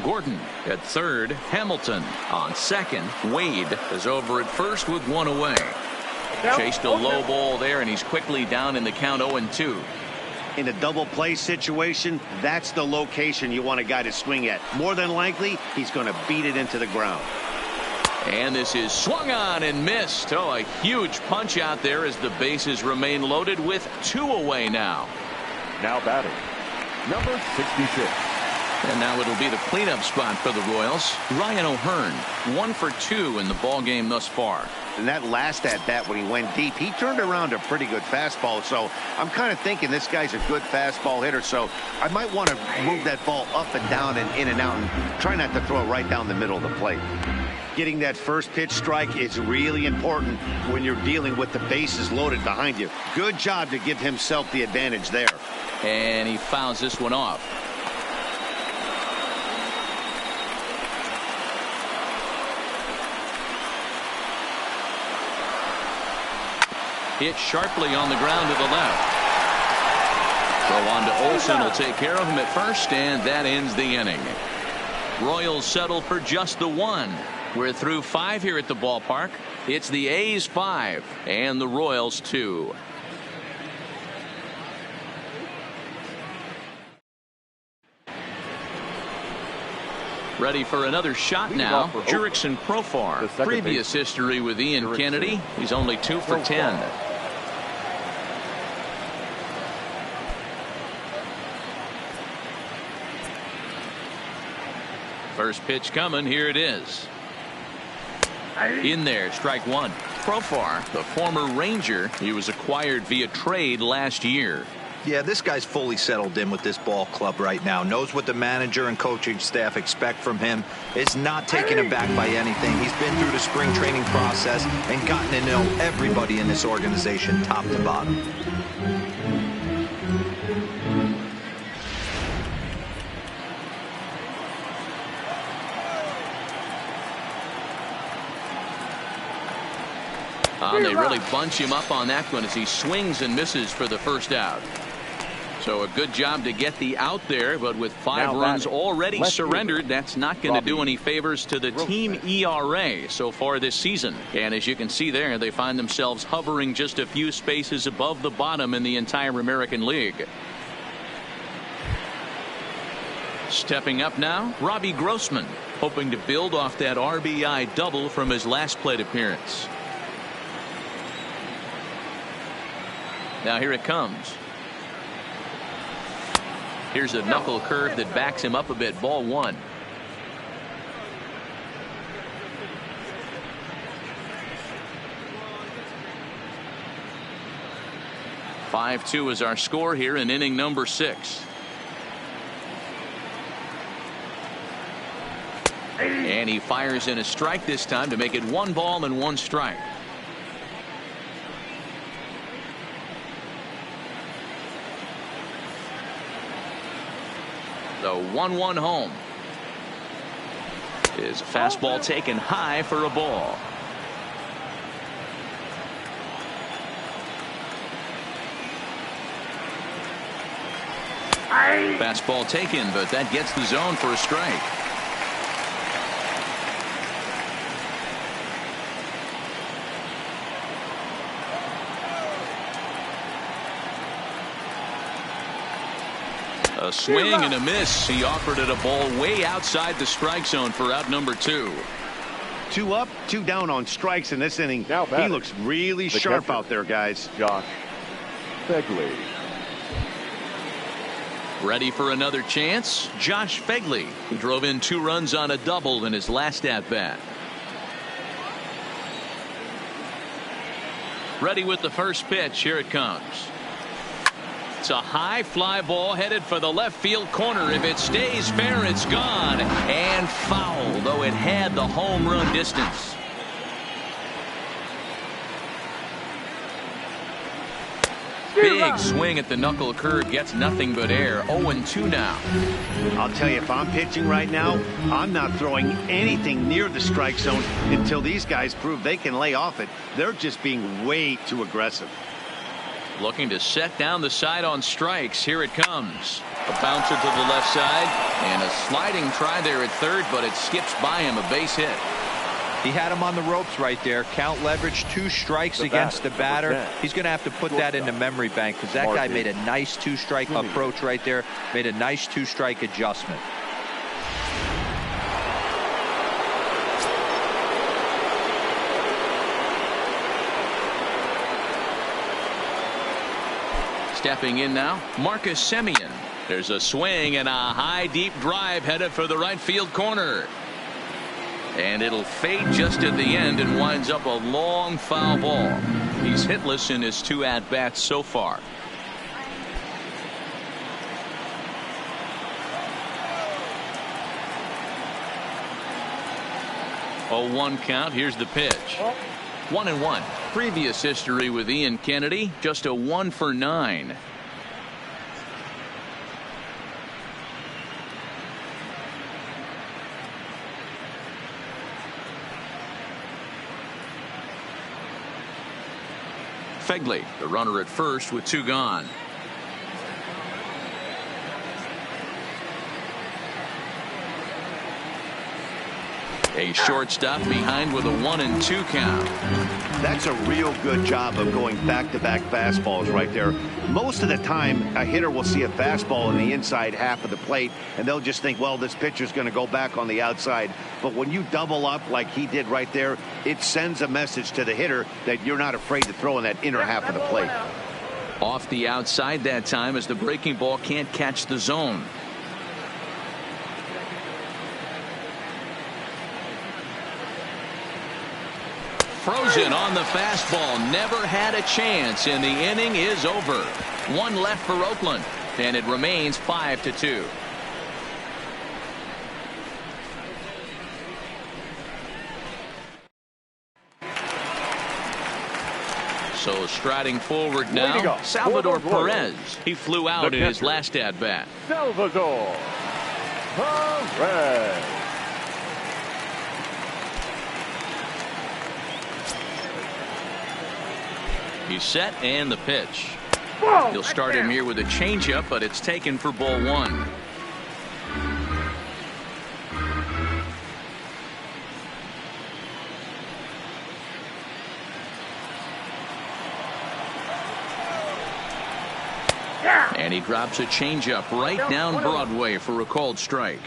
Gordon at third. Hamilton on second. Wade is over at first with 1 away. Chased a low ball there, and he's quickly down in the count 0-2. In a double play situation, that's the location you want a guy to swing at. More than likely, he's going to beat it into the ground. And this is swung on and missed. Oh, a huge punch out there as the bases remain loaded with 2 away now. Now batting, number 66. And now it'll be the cleanup spot for the Royals. Ryan O'Hearn, 1 for 2 in the ball game thus far. And that last at bat when he went deep, he turned around a pretty good fastball. So I'm kind of thinking this guy's a good fastball hitter. So I might want to move that ball up and down and in and out and try not to throw it right down the middle of the plate. Getting that first pitch strike is really important when you're dealing with the bases loaded behind you. Good job to give himself the advantage there. And he fouls this one off. Hit sharply on the ground to the left. Throw on to Olsen will take care of him at first, and that ends the inning. Royals settle for just the 1. We're through 5 here at the ballpark. It's the A's 5 and the Royals 2. Ready for another shot now. Jurickson Profar. Previous history with Ian Kennedy. He's only 2 for 10. First pitch coming. Here it is. In there, strike one. Profar, the former Ranger, he was acquired via trade last year. Yeah, this guy's fully settled in with this ball club right now. Knows what the manager and coaching staff expect from him. Is not taken aback by anything. He's been through the spring training process and gotten to know everybody in this organization top to bottom. They really bunch him up on that one as he swings and misses for the first out. So a good job to get the out there, but with 5 runs already surrendered, that's not going to do any favors to the team ERA so far this season. And as you can see there, they find themselves hovering just a few spaces above the bottom in the entire American League. Stepping up now, Robbie Grossman, hoping to build off that RBI double from his last plate appearance. Now here it comes. Here's a knuckle curve that backs him up a bit. Ball 1. (5-2) is our score here in inning number 6. And he fires in a strike this time to make it 1 ball and 1 strike. The 1-1 home. Is a fastball taken high for a ball. Fastball taken, but that gets the zone for a strike. A swing and a miss. He offered it a ball way outside the strike zone for out number 2. 2 up, 2 down on strikes in this inning. He looks really sharp out there, guys. Josh Begley. Ready for another chance. Josh Begley, who drove in 2 runs on a double in his last at bat. Ready with the first pitch. Here it comes. It's a high fly ball headed for the left field corner. If it stays fair, it's gone. And foul, though it had the home run distance. Big swing at the knuckle curve, gets nothing but air. 0-2 now. I'll tell you, if I'm pitching right now, I'm not throwing anything near the strike zone until these guys prove they can lay off it. They're just being way too aggressive. Looking to set down the side on strikes. Here it comes. A bouncer to the left side and a sliding try there at third, but it skips by him. A base hit. He had him on the ropes right there. Count leverage, 2 strikes against the batter. He's going to have to put that in the memory bank because that guy made a nice 2-strike approach right there. Made a nice 2-strike adjustment. Stepping in now, Marcus Semien. There's a swing and a high deep drive headed for the right field corner. And it'll fade just at the end and winds up a long foul ball. He's hitless in his 2 at-bats so far. 0-1 count. Here's the pitch. 1-1. Previous history with Ian Kennedy, just a 1 for 9. Begley, the runner at first with 2 gone. A shortstop behind with a 1-2 count. That's a real good job of going back-to-back fastballs right there. Most of the time, a hitter will see a fastball in the inside half of the plate, and they'll just think, well, this pitcher's going to go back on the outside. But when you double up like he did right there, it sends a message to the hitter that you're not afraid to throw in that inner half of the plate. Off the outside that time as the breaking ball can't catch the zone. Frozen on the fastball. Never had a chance, and the inning is over. One left for Oakland, and it remains 5-2. So striding forward now, Salvador Perez. He flew out in his last at-bat. Salvador Perez. He's set, and the pitch. He'll start him here with a changeup, but it's taken for ball one. And he drops a changeup right down Broadway for a called strike.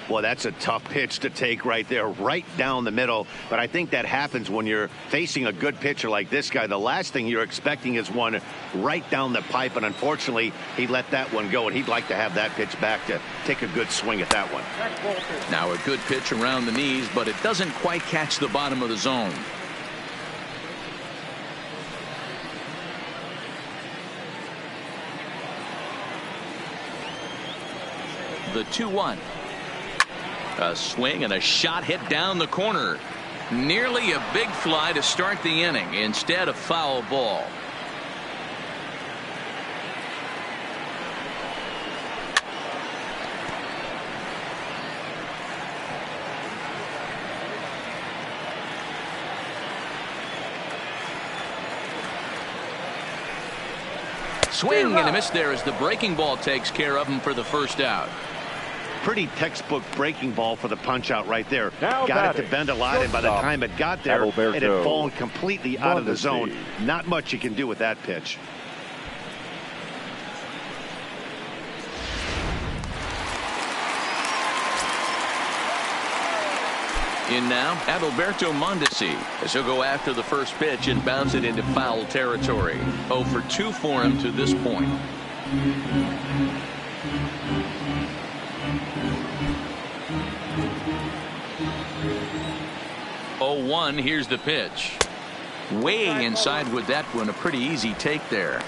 Well, that's a tough pitch to take right there, right down the middle. But I think that happens when you're facing a good pitcher like this guy. The last thing you're expecting is one right down the pipe. And unfortunately, he let that one go. And he'd like to have that pitch back to take a good swing at that one. Now a good pitch around the knees, but it doesn't quite catch the bottom of the zone. The 2-1. A swing and a shot hit down the corner. Nearly a big fly to start the inning. Instead, a foul ball. Swing and a miss there as the breaking ball takes care of him for the first out. Pretty textbook breaking ball for the punch out right there. Now got it to bend a lot, and by the time it got there, it had fallen completely out of the zone. Not much you can do with that pitch. In now, Adalberto Mondesi as he'll go after the first pitch and bounce it into foul territory. 0 for 2 for him to this point. 0-1. Here's the pitch. Way inside with that one. A pretty easy take there.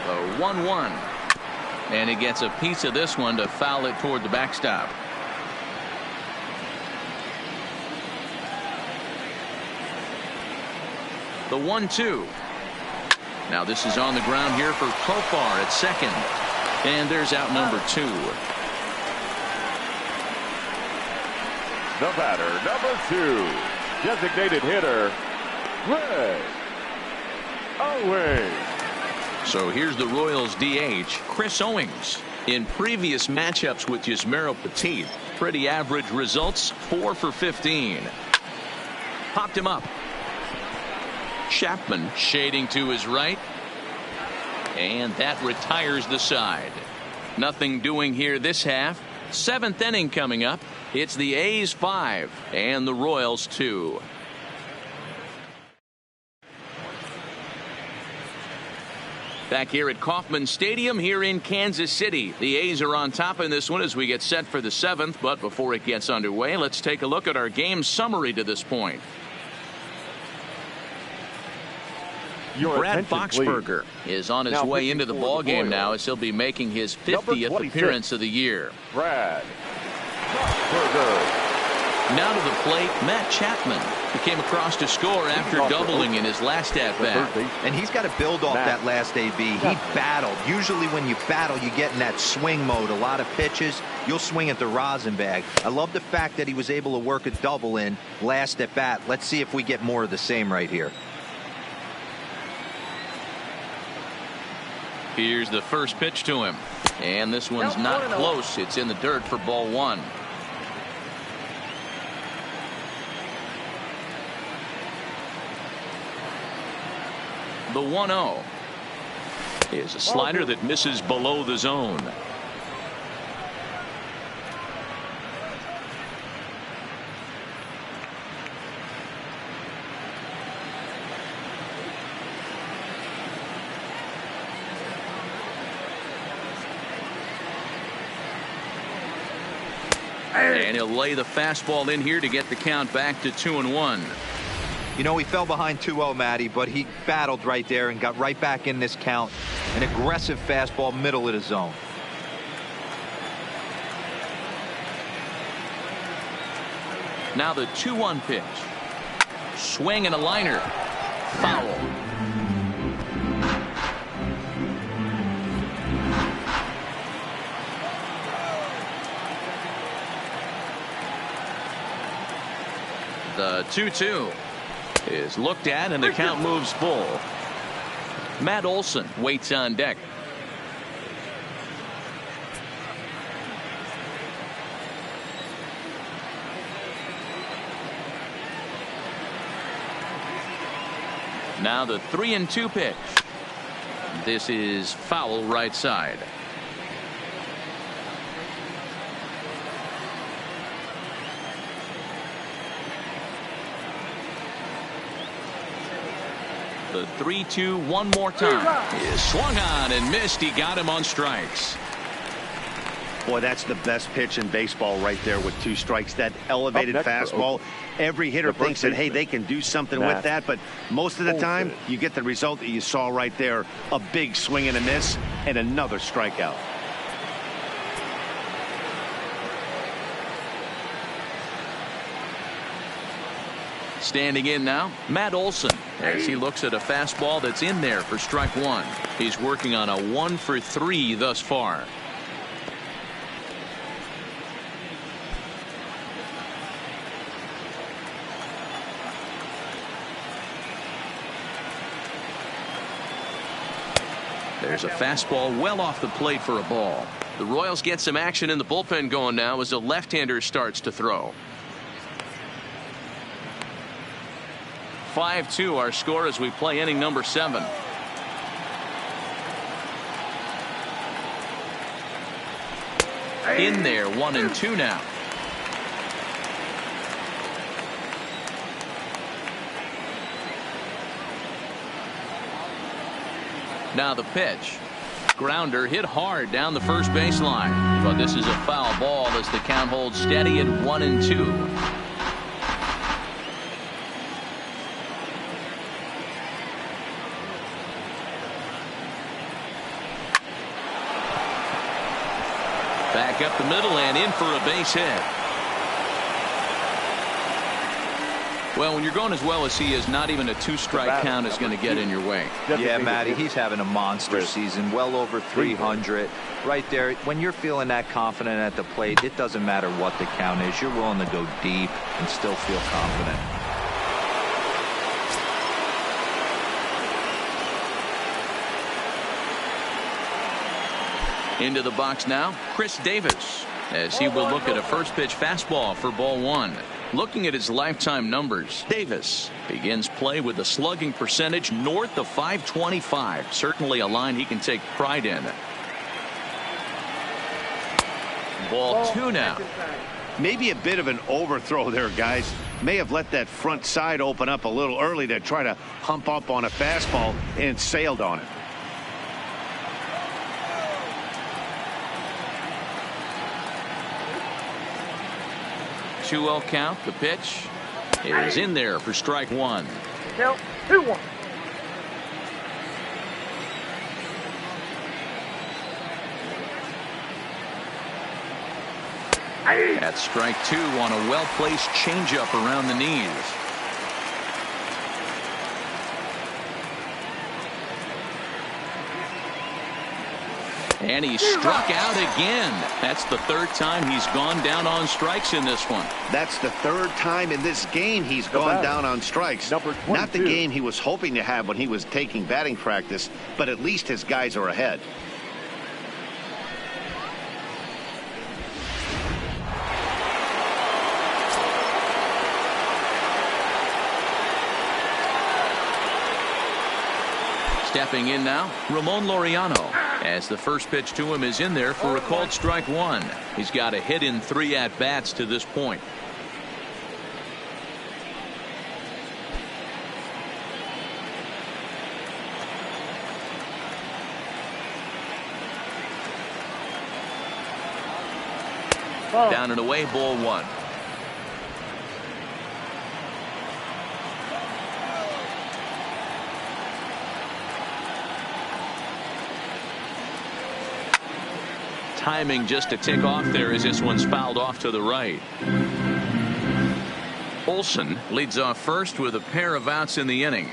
The 1-1. And he gets a piece of this one to foul it toward the backstop. The 1-2. Now this is on the ground here for Profar at second. And there's out number 2. The batter, number 2, designated hitter, Greg Owings. So here's the Royals DH, Chris Owings. In previous matchups with Yusmeiro Petit, pretty average results, 4 for 15. Popped him up. Chapman shading to his right. And that retires the side. Nothing doing here this half. 7th inning coming up. It's the A's 5 and the Royals 2. Back here at Kauffman Stadium here in Kansas City. The A's are on top in this one as we get set for the 7th. But before it gets underway, let's take a look at our game summary to this point. Brad Foxberger is on his way into the ballgame now as he'll be making his 50th appearance of the year. Brad Foxberger. Now to the plate, Matt Chapman, who came across to score after doubling in his last at-bat. And he's got to build off that last AB. He battled. Usually when you battle, you get in that swing mode. A lot of pitches, you'll swing at the rosin bag. I love the fact that he was able to work a double in last at-bat. Let's see if we get more of the same right here. Here's the first pitch to him. And this one's not close. It's in the dirt for ball one. The 1-0 is a slider that misses below the zone. And he'll lay the fastball in here to get the count back to 2-1. You know, he fell behind 2-0, Matty, but he battled right there and got right back in this count. An aggressive fastball, middle of the zone. Now the 2-1 pitch. Swing and a liner. Foul. The 2-2 is looked at and the count moves full. Matt Olson waits on deck. Now the 3-2 pitch. This is foul right side. The 3-2 one more time is swung on and missed. He got him on strikes. Boy, that's the best pitch in baseball right there with 2 strikes. That elevated fastball. Every hitter thinks that, hey, they can do something with that. But most of the time, you get the result that you saw right there. A big swing and a miss and another strikeout. Standing in now, Matt Olson, as he looks at a fastball that's in there for strike one. He's working on a 1-for-3 thus far. There's a fastball well off the plate for a ball. The Royals get some action in the bullpen going now as the left-hander starts to throw. 5-2 our score as we play inning number 7. In there, 1-2 now. Now the pitch. Grounder hit hard down the first baseline, but this is a foul ball as the count holds steady at 1-2. Back up the middle and in for a base hit. Well, when you're going as well as he is, not even a 2-strike count is going to get in your way. Yeah, Matty, he's having a monster season, well over 300. Right there, when you're feeling that confident at the plate, it doesn't matter what the count is. You're willing to go deep and still feel confident. Into the box now, Chris Davis, as he will look at a first pitch fastball for ball one. Looking at his lifetime numbers, Davis begins play with a slugging percentage north of .525. Certainly a line he can take pride in. Ball 2 now. Maybe a bit of an overthrow there, guys. May have let that front side open up a little early to try to hump up on a fastball and sailed on it. 2-0 count. The pitch is in there for strike one. Count 2-1. At strike two on a well-placed changeup around the knees. And he struck out again. That's the third time he's gone down on strikes in this one. That's the third time in this game he's gone down on strikes. Not the game he was hoping to have when he was taking batting practice, but at least his guys are ahead. Stepping in now, Ramon Laureano, as the first pitch to him is in there for a called strike one. He's got a hit in 3 at-bats to this point. Down and away, ball one. Timing just a tick off there as this one's fouled off to the right. Olson leads off first with a pair of outs in the inning.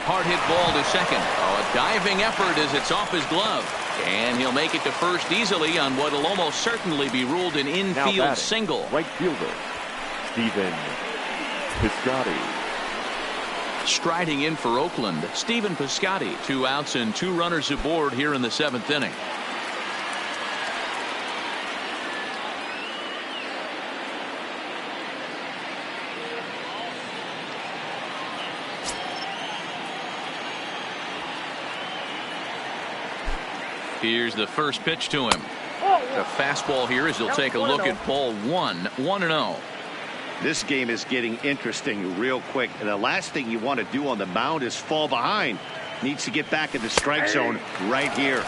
Hard hit ball to second. Oh, a diving effort as it's off his glove. And he'll make it to first easily on what will almost certainly be ruled an infield single. Right fielder, Stephen Piscotty. Striding in for Oakland, Stephen Piscotty. 2 outs and 2 runners aboard here in the 7th inning. Here's the first pitch to him. The fastball here as he'll take a look at ball 1, 1-0. This game is getting interesting real quick, and the last thing you want to do on the mound is fall behind. Needs to get back in the strike zone right here.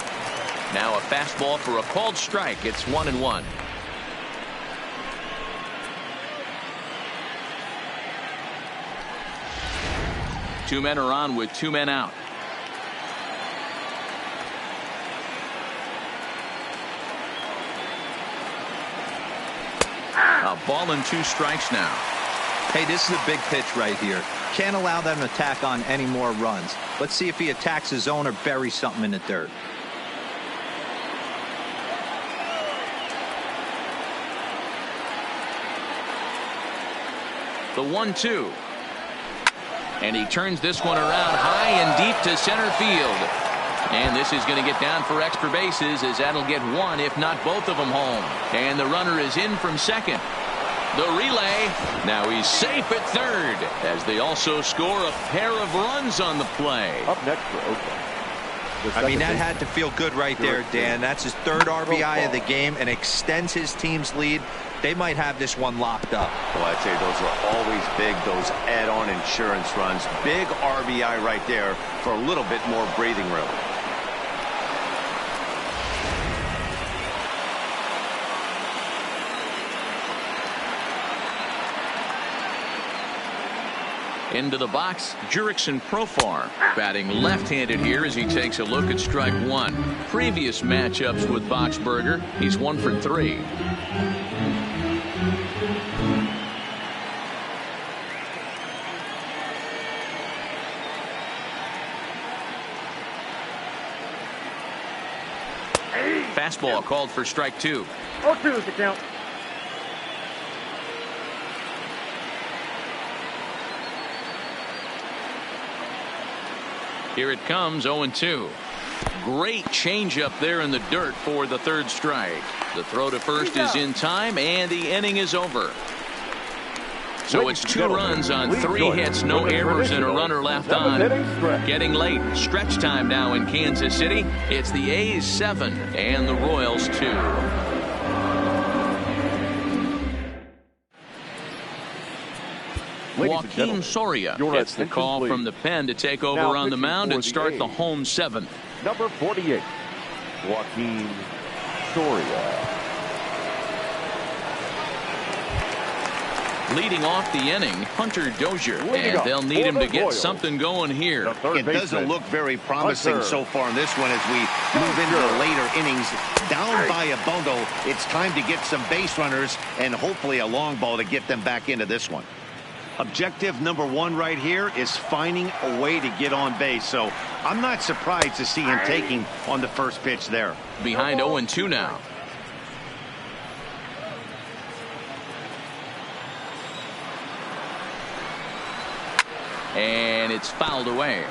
Now a fastball for a called strike. It's 1-1. Two men are on with 2 men out. A ball and 2 strikes now. Hey, this is a big pitch right here. Can't allow them to tack on any more runs. Let's see if he attacks his zone or buries something in the dirt. The 1-2. And he turns this one around high and deep to center field. And this is going to get down for extra bases as that'll get 1 if not both of them home. And the runner is in from second. The relay. Now he's safe at third as they also score a pair of runs on the play. Up next for Oakland. I mean, that had to feel good right there, Dan. That's his 3rd RBI of the game and extends his team's lead. They might have this one locked up. Well, I'd say those are always big, those add-on insurance runs. Big RBI right there for a little bit more breathing room. Into the box, Jurickson Profar batting left-handed here as he takes a look at strike 1. Previous matchups with Boxberger, he's 1 for 3. Fastball called for strike 2. 0-2 is the count. Here it comes, 0-2. Great changeup there in the dirt for the 3rd strike. The throw to first is in time, and the inning is over. So it's 2 runs on 3 hits, no errors, and a runner left on. Getting late. Stretch time now in Kansas City. It's the A's 7 and the Royals 2. Joaquin Soria gets the call from the pen to take over on the mound and start the home 7th. Number 48, Joaquin Soria. Leading off the inning, Hunter Dozier, and they'll need him to get something going here. It doesn't look very promising so far in this one as we move into the later innings. Down by a bundle, it's time to get some base runners and hopefully a long ball to get them back into this one. Objective number 1 right here is finding a way to get on base. So I'm not surprised to see him taking on the first pitch there. Behind 0-2 now. And it's fouled away.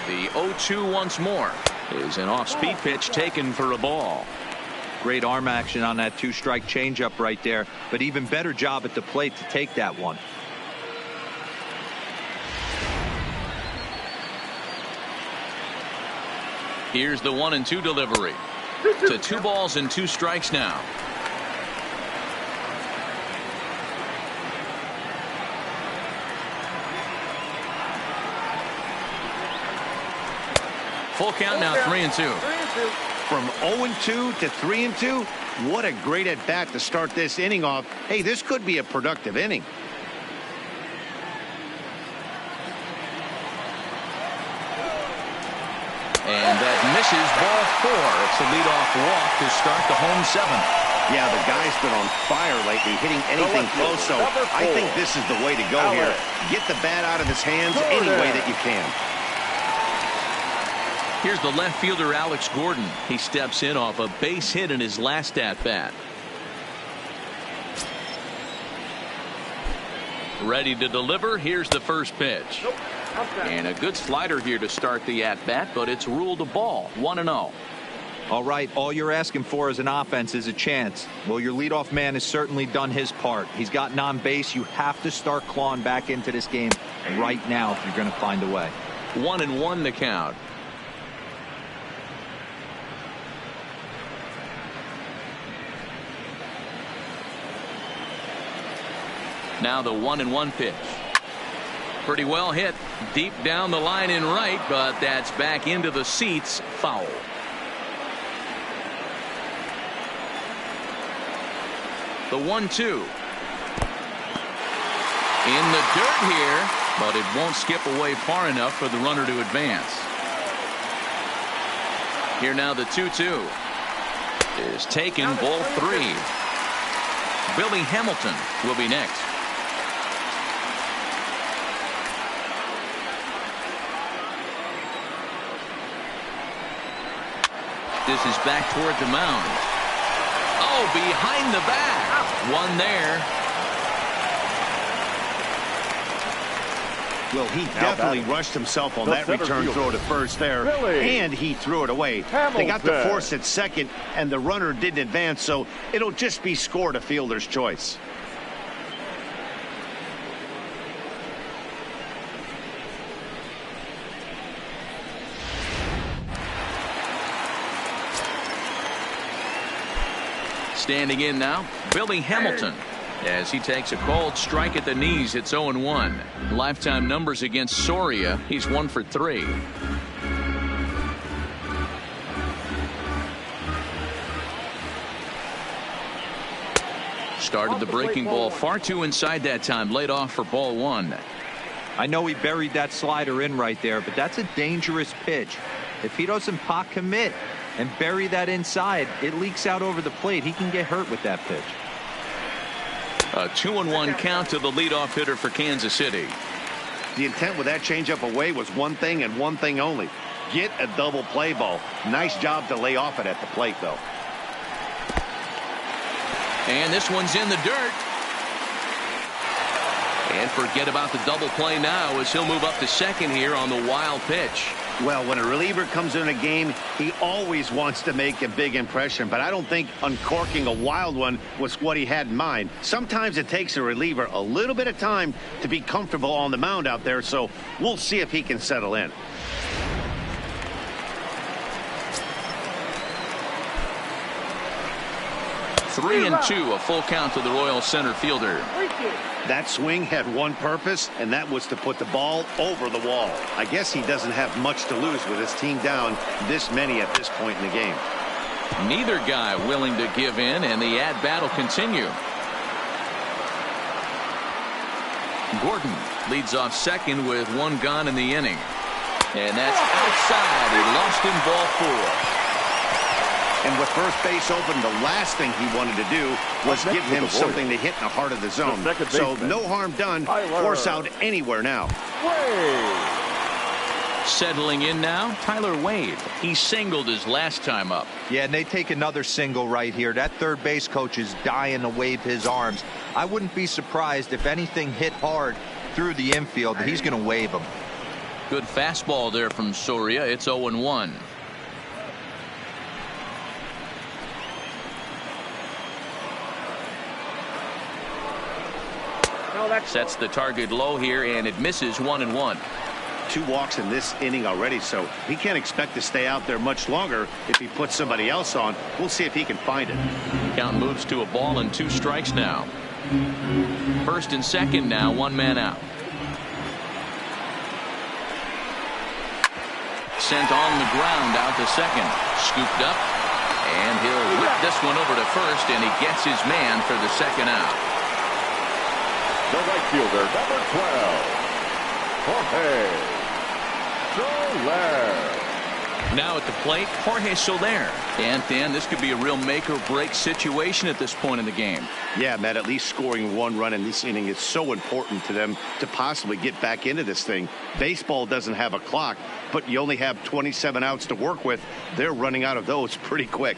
The 0-2 once more is an off-speed pitch taken for a ball. Great arm action on that 2-strike changeup right there, but even better job at the plate to take that one. Here's the 1-2 delivery. To 2 balls and 2 strikes now. Full count now, 3-2. From 0-2 to 3-2, what a great at bat to start this inning off. Hey, this could be a productive inning. And that misses, ball 4. It's a leadoff walk to start the home 7th. Yeah, the guy's been on fire lately, hitting anything close, so I think this is the way to go here. Get the bat out of his hands any way that you can. Here's the left fielder, Alex Gordon. He steps in off a base hit in his last at-bat. Ready to deliver. Here's the first pitch. And a good slider here to start the at-bat, but it's ruled a ball. 1-0. All right, all you're asking for as an offense is a chance. Well, your leadoff man has certainly done his part. He's gotten on base. You have to start clawing back into this game right now if you're going to find a way. 1-1 the count. Now the 1-1 pitch. Pretty well hit deep down the line in right, but that's back into the seats. Foul. The 1-2. In the dirt here, but it won't skip away far enough for the runner to advance. Here now the 2-2 is taken, ball 3. Billy Hamilton will be next. This is back toward the mound. Oh, behind the back. One there. Well, he definitely rushed himself on that return throw to first there, and he threw it away. They got the force at second, and the runner didn't advance, so it'll just be scored a fielder's choice. Standing in now, Billy Hamilton, as he takes a called strike at the knees. It's 0-1. Lifetime numbers against Soria. He's 1 for 3. Started the breaking ball far too inside that time. Laid off for ball 1. I know he buried that slider in right there, but that's a dangerous pitch. If he doesn't pot commit and bury that inside, it leaks out over the plate. He can get hurt with that pitch. A 2-1 count to the leadoff hitter for Kansas City. The intent with that changeup away was one thing and one thing only. Get a double play ball. Nice job to lay off it at the plate, though. And this one's in the dirt. And forget about the double play now as he'll move up to second here on the wild pitch. Well, when a reliever comes in a game, he always wants to make a big impression, but I don't think uncorking a wild one was what he had in mind. Sometimes it takes a reliever a little bit of time to be comfortable on the mound out there, so we'll see if he can settle in. Three and two, a full count to the Royal center fielder. That swing had one purpose, and that was to put the ball over the wall. I guess he doesn't have much to lose with his team down this many at this point in the game. Neither guy willing to give in, and the at-bat will continue. Gordon leads off second with one gone in the inning. And that's outside. He lost in ball 4. And with first base open, the last thing he wanted to do was give him something to hit in the heart of the zone. So no harm done. Force out anywhere now. Settling in now, Tyler Wade. He singled his last time up. Yeah, and they take another single right here. That third base coach is dying to wave his arms. I wouldn't be surprised if anything hit hard through the infield. He's going to wave them. Good fastball there from Soria. It's 0-1. Sets the target low here, and it misses 1-1. 2 walks in this inning already, so he can't expect to stay out there much longer if he puts somebody else on. We'll see if he can find it. Count moves to a ball and 2 strikes now. First and second now, 1 man out. Sent on the ground out to second. Scooped up, and he'll whip this one over to first, and he gets his man for the second out. The right fielder, number 12, Jorge Soler. Now at the plate, Jorge Soler. And Dan, this could be a real make or break situation at this point in the game. Yeah, Matt, at least scoring 1 run in this inning is so important to them to possibly get back into this thing. Baseball doesn't have a clock, but you only have 27 outs to work with. They're running out of those pretty quick.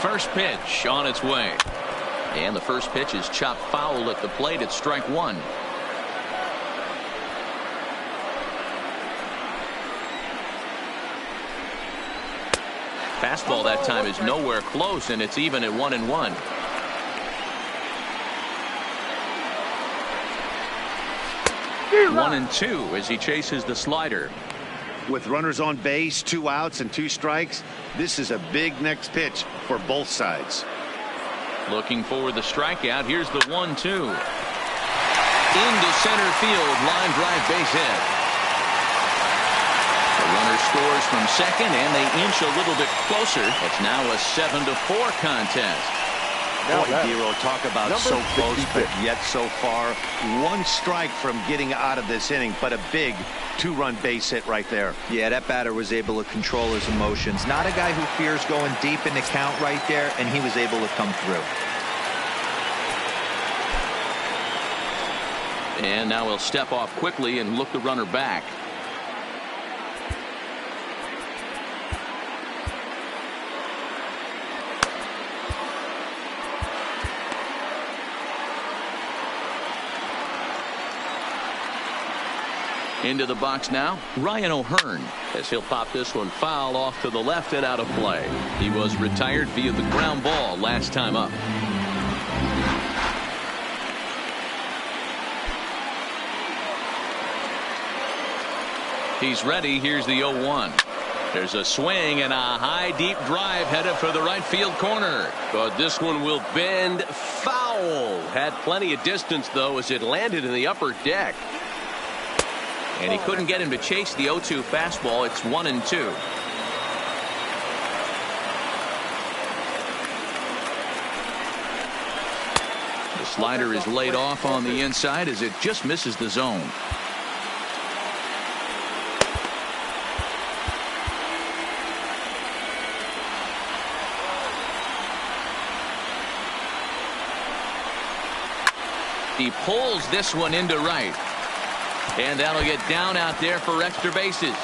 First pitch on its way. And the first pitch is chopped foul at the plate. It's strike 1. Fastball that time is nowhere close, and it's even at 1-1. One and two as he chases the slider. With runners on base, 2 outs and 2 strikes, this is a big next pitch for both sides. Looking for the strikeout. Here's the 1-2. Into center field. Line drive, base hit. The runner scores from second, and they inch a little bit closer. It's now a 7-4 contest. Boy, Dero, talk about so close, but yet so far. 1 strike from getting out of this inning, but a big 2-run base hit right there. Yeah, that batter was able to control his emotions. Not a guy who fears going deep in the count right there, and he was able to come through. And now he'll step off quickly and look the runner back. Into the box now, Ryan O'Hearn, as he'll pop this one foul off to the left and out of play. He was retired via the ground ball last time up. He's ready. Here's the 0-1. There's a swing and a high deep drive headed for the right field corner. But this one will bend foul. Had plenty of distance though as it landed in the upper deck. And he couldn't get him to chase the 0-2 fastball. It's 1-2. The slider is laid off on the inside as it just misses the zone. He pulls this one into right. And that'll get down out there for extra bases.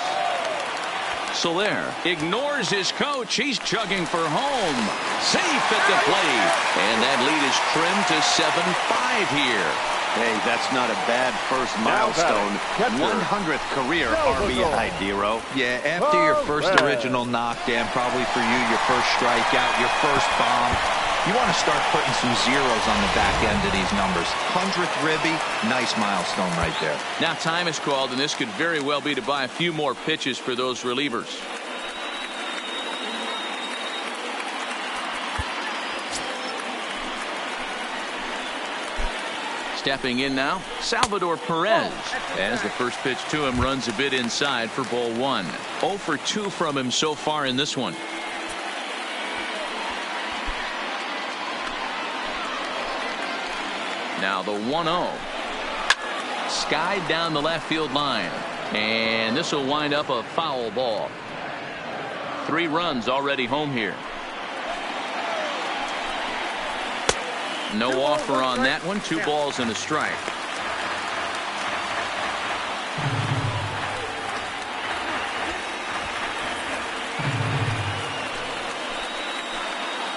Soler ignores his coach. He's chugging for home. Safe at the plate. And that lead is trimmed to 7-5 here. Hey, that's not a bad first milestone. 100th career RBI, Dero. Yeah, after your first original knockdown, probably for you, your first strikeout, your first bomb, you want to start putting some zeros on the back end of these numbers. 100th ribby, nice milestone right there. Now time is called, and this could very well be to buy a few more pitches for those relievers. Stepping in now, Salvador Perez, as the first pitch to him runs a bit inside for ball 1. 0 for 2 from him so far in this one. Now the 1-0. Skied down the left field line. And this will wind up a foul ball. 3 runs already home here. No offer on that one. 2 balls and a strike.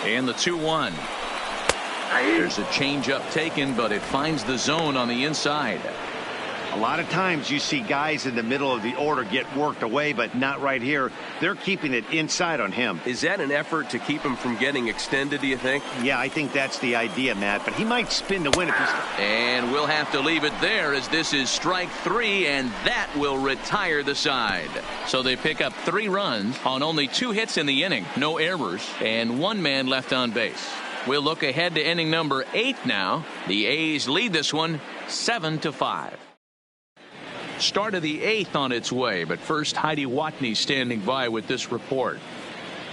And the 2-1. There's a changeup taken, but it finds the zone on the inside. A lot of times you see guys in the middle of the order get worked away, but not right here. They're keeping it inside on him. Is that an effort to keep him from getting extended, do you think? Yeah, I think that's the idea, Matt, but he might spin to win if he's... And we'll have to leave it there as this is strike 3, and that will retire the side. So they pick up 3 runs on only 2 hits in the inning, no errors, and 1 man left on base. We'll look ahead to inning number 8 now. The A's lead this one 7-5. Start of the 8th on its way, but first Heidi Watney standing by with this report.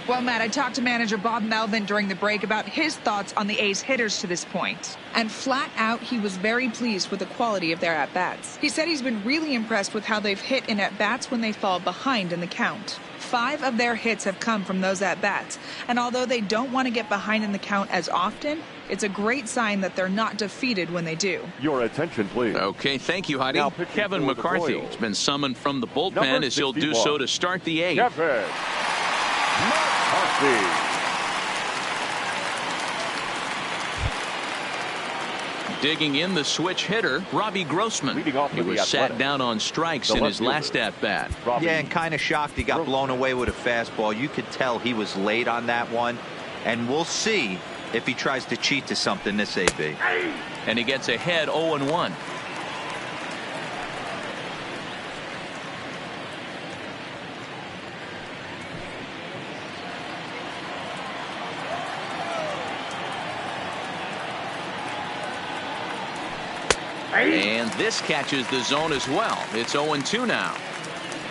Well, Matt, I talked to manager Bob Melvin during the break about his thoughts on the A's hitters to this point. And flat out, he was very pleased with the quality of their at-bats. He said he's been really impressed with how they've hit in at-bats when they fall behind in the count. 5 of their hits have come from those at-bats. And although they don't want to get behind in the count as often, it's a great sign that they're not defeated when they do. Your attention, please. Okay, thank you, Heidi. Now pitching Kevin for the McCarthy Royals. has been summoned from the bullpen Number as he'll do 61. so to start the 8th. Kevin McCarthy. Digging in the switch hitter, Robbie Grossman. Leading off He for the was sat Athletics, down on strikes the in left his fielder, last at-bat. Robbie Yeah, and kind of shocked he got blown away with a fastball. You could tell he was late on that one. And we'll see if he tries to cheat to something this AB. And he gets ahead 0-1. And this catches the zone as well. It's 0-2 now.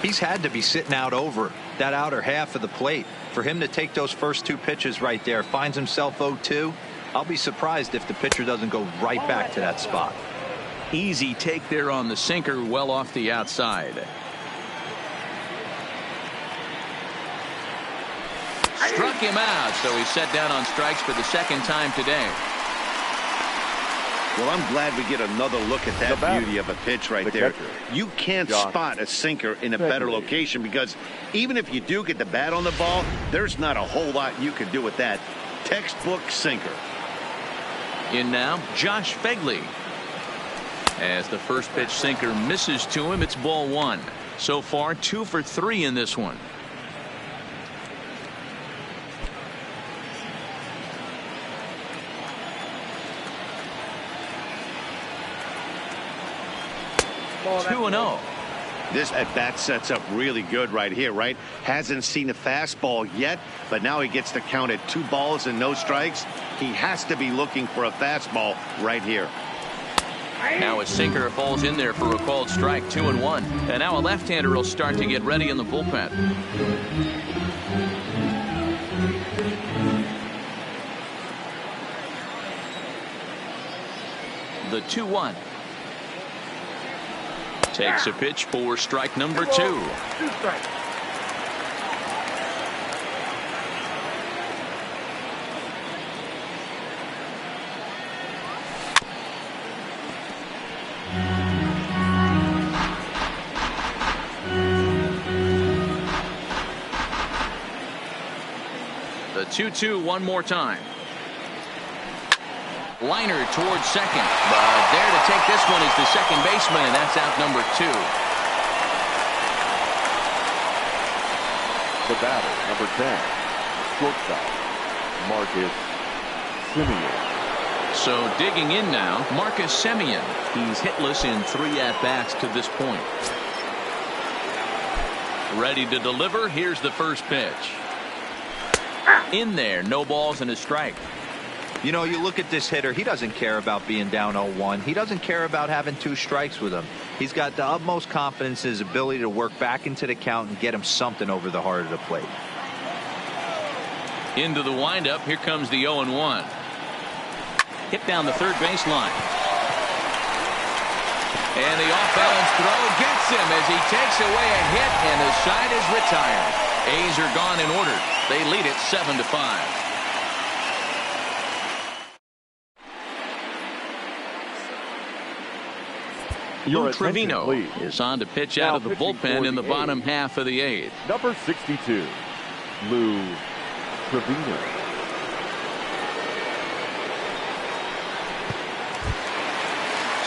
He's had to be sitting out over that outer half of the plate. For him to take those first 2 pitches right there, finds himself 0-2. I'll be surprised if the pitcher doesn't go right back to that spot. Easy take there on the sinker, well off the outside. Struck him out, so he's set down on strikes for the 2nd time today. Well, I'm glad we get another look at that beauty of a pitch right there. catcher, You can't spot a sinker in a better location because even if you do get the bat on the ball, there's not a whole lot you can do with that. Textbook sinker. In now, Josh Fegley. As the first pitch sinker misses to him, it's ball 1. So far, 2 for 3 in this one. Oh, 2-0. This at bat sets up really good right here, right? Hasn't seen a fastball yet, but now he gets to count at 2 balls and no strikes. He has to be looking for a fastball right here. Now a sinker falls in there for a called strike, 2-1. And now a left-hander will start to get ready in the bullpen. The 2-1. Takes a pitch for strike number 2. 2 strikes. The 2-2 one more time. Liner towards second, but there to take this one is the second baseman, and that's out number 2. The batter, number 10, shortstop, Marcus Semien. So digging in now, Marcus Semien. He's hitless in 3 at-bats to this point. Ready to deliver. Here's the first pitch. In there, no balls and a strike. You know, you look at this hitter, he doesn't care about being down 0-1. He doesn't care about having 2 strikes with him. He's got the utmost confidence in his ability to work back into the count and get him something over the heart of the plate. Into the windup, here comes the 0-1. Hit down the third baseline. And the off-balance throw gets him as he takes away a hit, and the side is retired. A's are gone in order. They lead it 7-5. Lou Trevino is on to pitch out of the bullpen in the bottom half of the 8th. Number 62, Lou Trevino.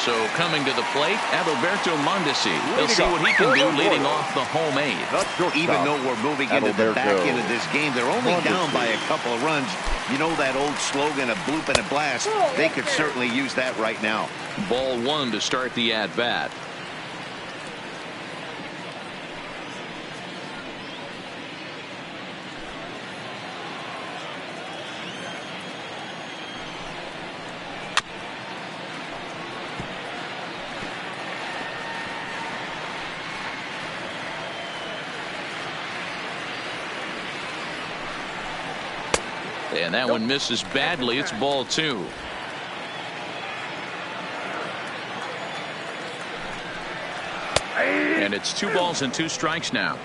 So coming to the plate, Adalberto Mondesi. He'll see what he can do leading off the home 8th. Even though we're moving into the back end of this game, they're only down by a couple of runs. You know that old slogan, a bloop and a blast. They could certainly use that right now. Ball 1 to start the at-bat. And that one misses badly. It's ball 2. And it's 2 balls and 2 strikes now.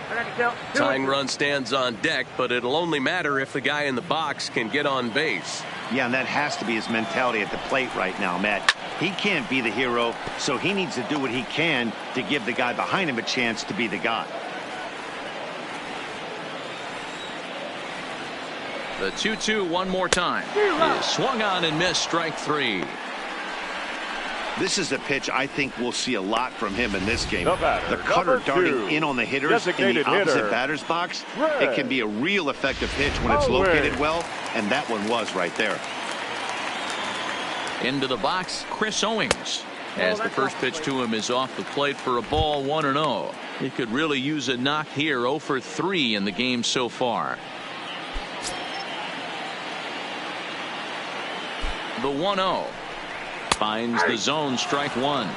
Tying run stands on deck, but it'll only matter if the guy in the box can get on base. Yeah, and that has to be his mentality at the plate right now, Matt. He can't be the hero, so he needs to do what he can to give the guy behind him a chance to be the guy. The 2-2 one more time. Is swung on and missed, strike 3. This is a pitch I think we'll see a lot from him in this game. The number cutter darting 2, in on the hitters in the opposite batter's box. It can be a real effective pitch when it's located well, and that one was right there. Into the box, Chris Owings. As the first pitch to him is off the plate for a ball, 1-0. He could really use a knock here. 0 for 3 in the game so far. The 1-0 finds the zone, strike 1.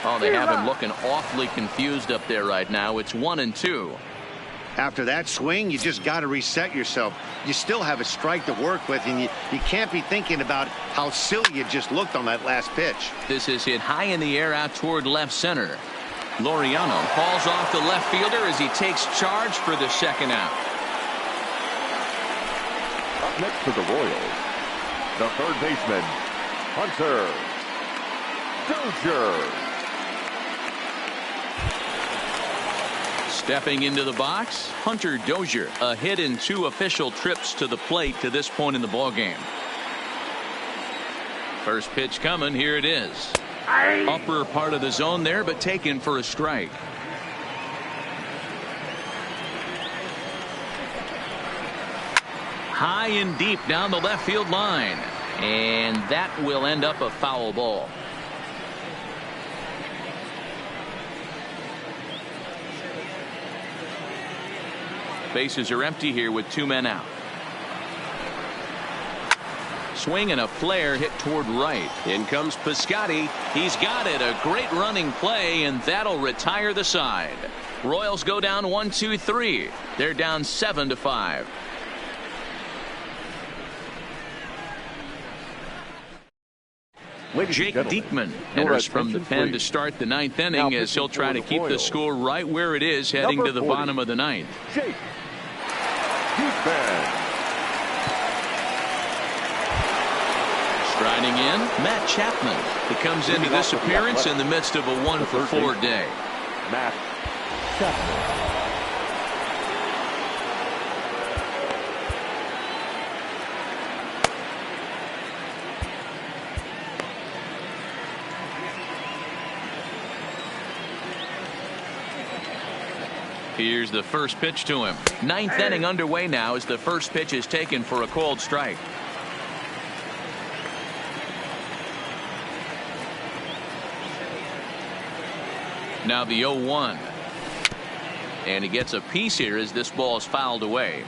Oh, they have him looking awfully confused up there right now. It's 1-2. After that swing, you just got to reset yourself. You still have a strike to work with, and you can't be thinking about how silly you just looked on that last pitch. This is hit high in the air out toward left center. Laureano falls off the left fielder as he takes charge for the second out. Up next for the Royals, the third baseman, Hunter Dozier. Stepping into the box, Hunter Dozier, a hit in 2 official trips to the plate to this point in the ballgame. First pitch coming, here it is. Upper part of the zone there, but taken for a strike. High and deep down the left field line, and that will end up a foul ball. Bases are empty here with 2 men out. Swing and a flare hit toward right. In comes Piscotty. He's got it. A great running play, and that'll retire the side. Royals go down 1-2-3. They're down 7-5. Jake Diekman enters from the pen to start the 9th inning as he'll try to keep the score right where it is heading to the bottom of the 9th. Jake Diekman. Striding in, Matt Chapman. He comes into this appearance in the midst of a 1-for-4 day. Matt Chapman. Here's the first pitch to him. 9th inning underway now as the first pitch is taken for a called strike. Now the 0-1. And he gets a piece here as this ball is fouled away.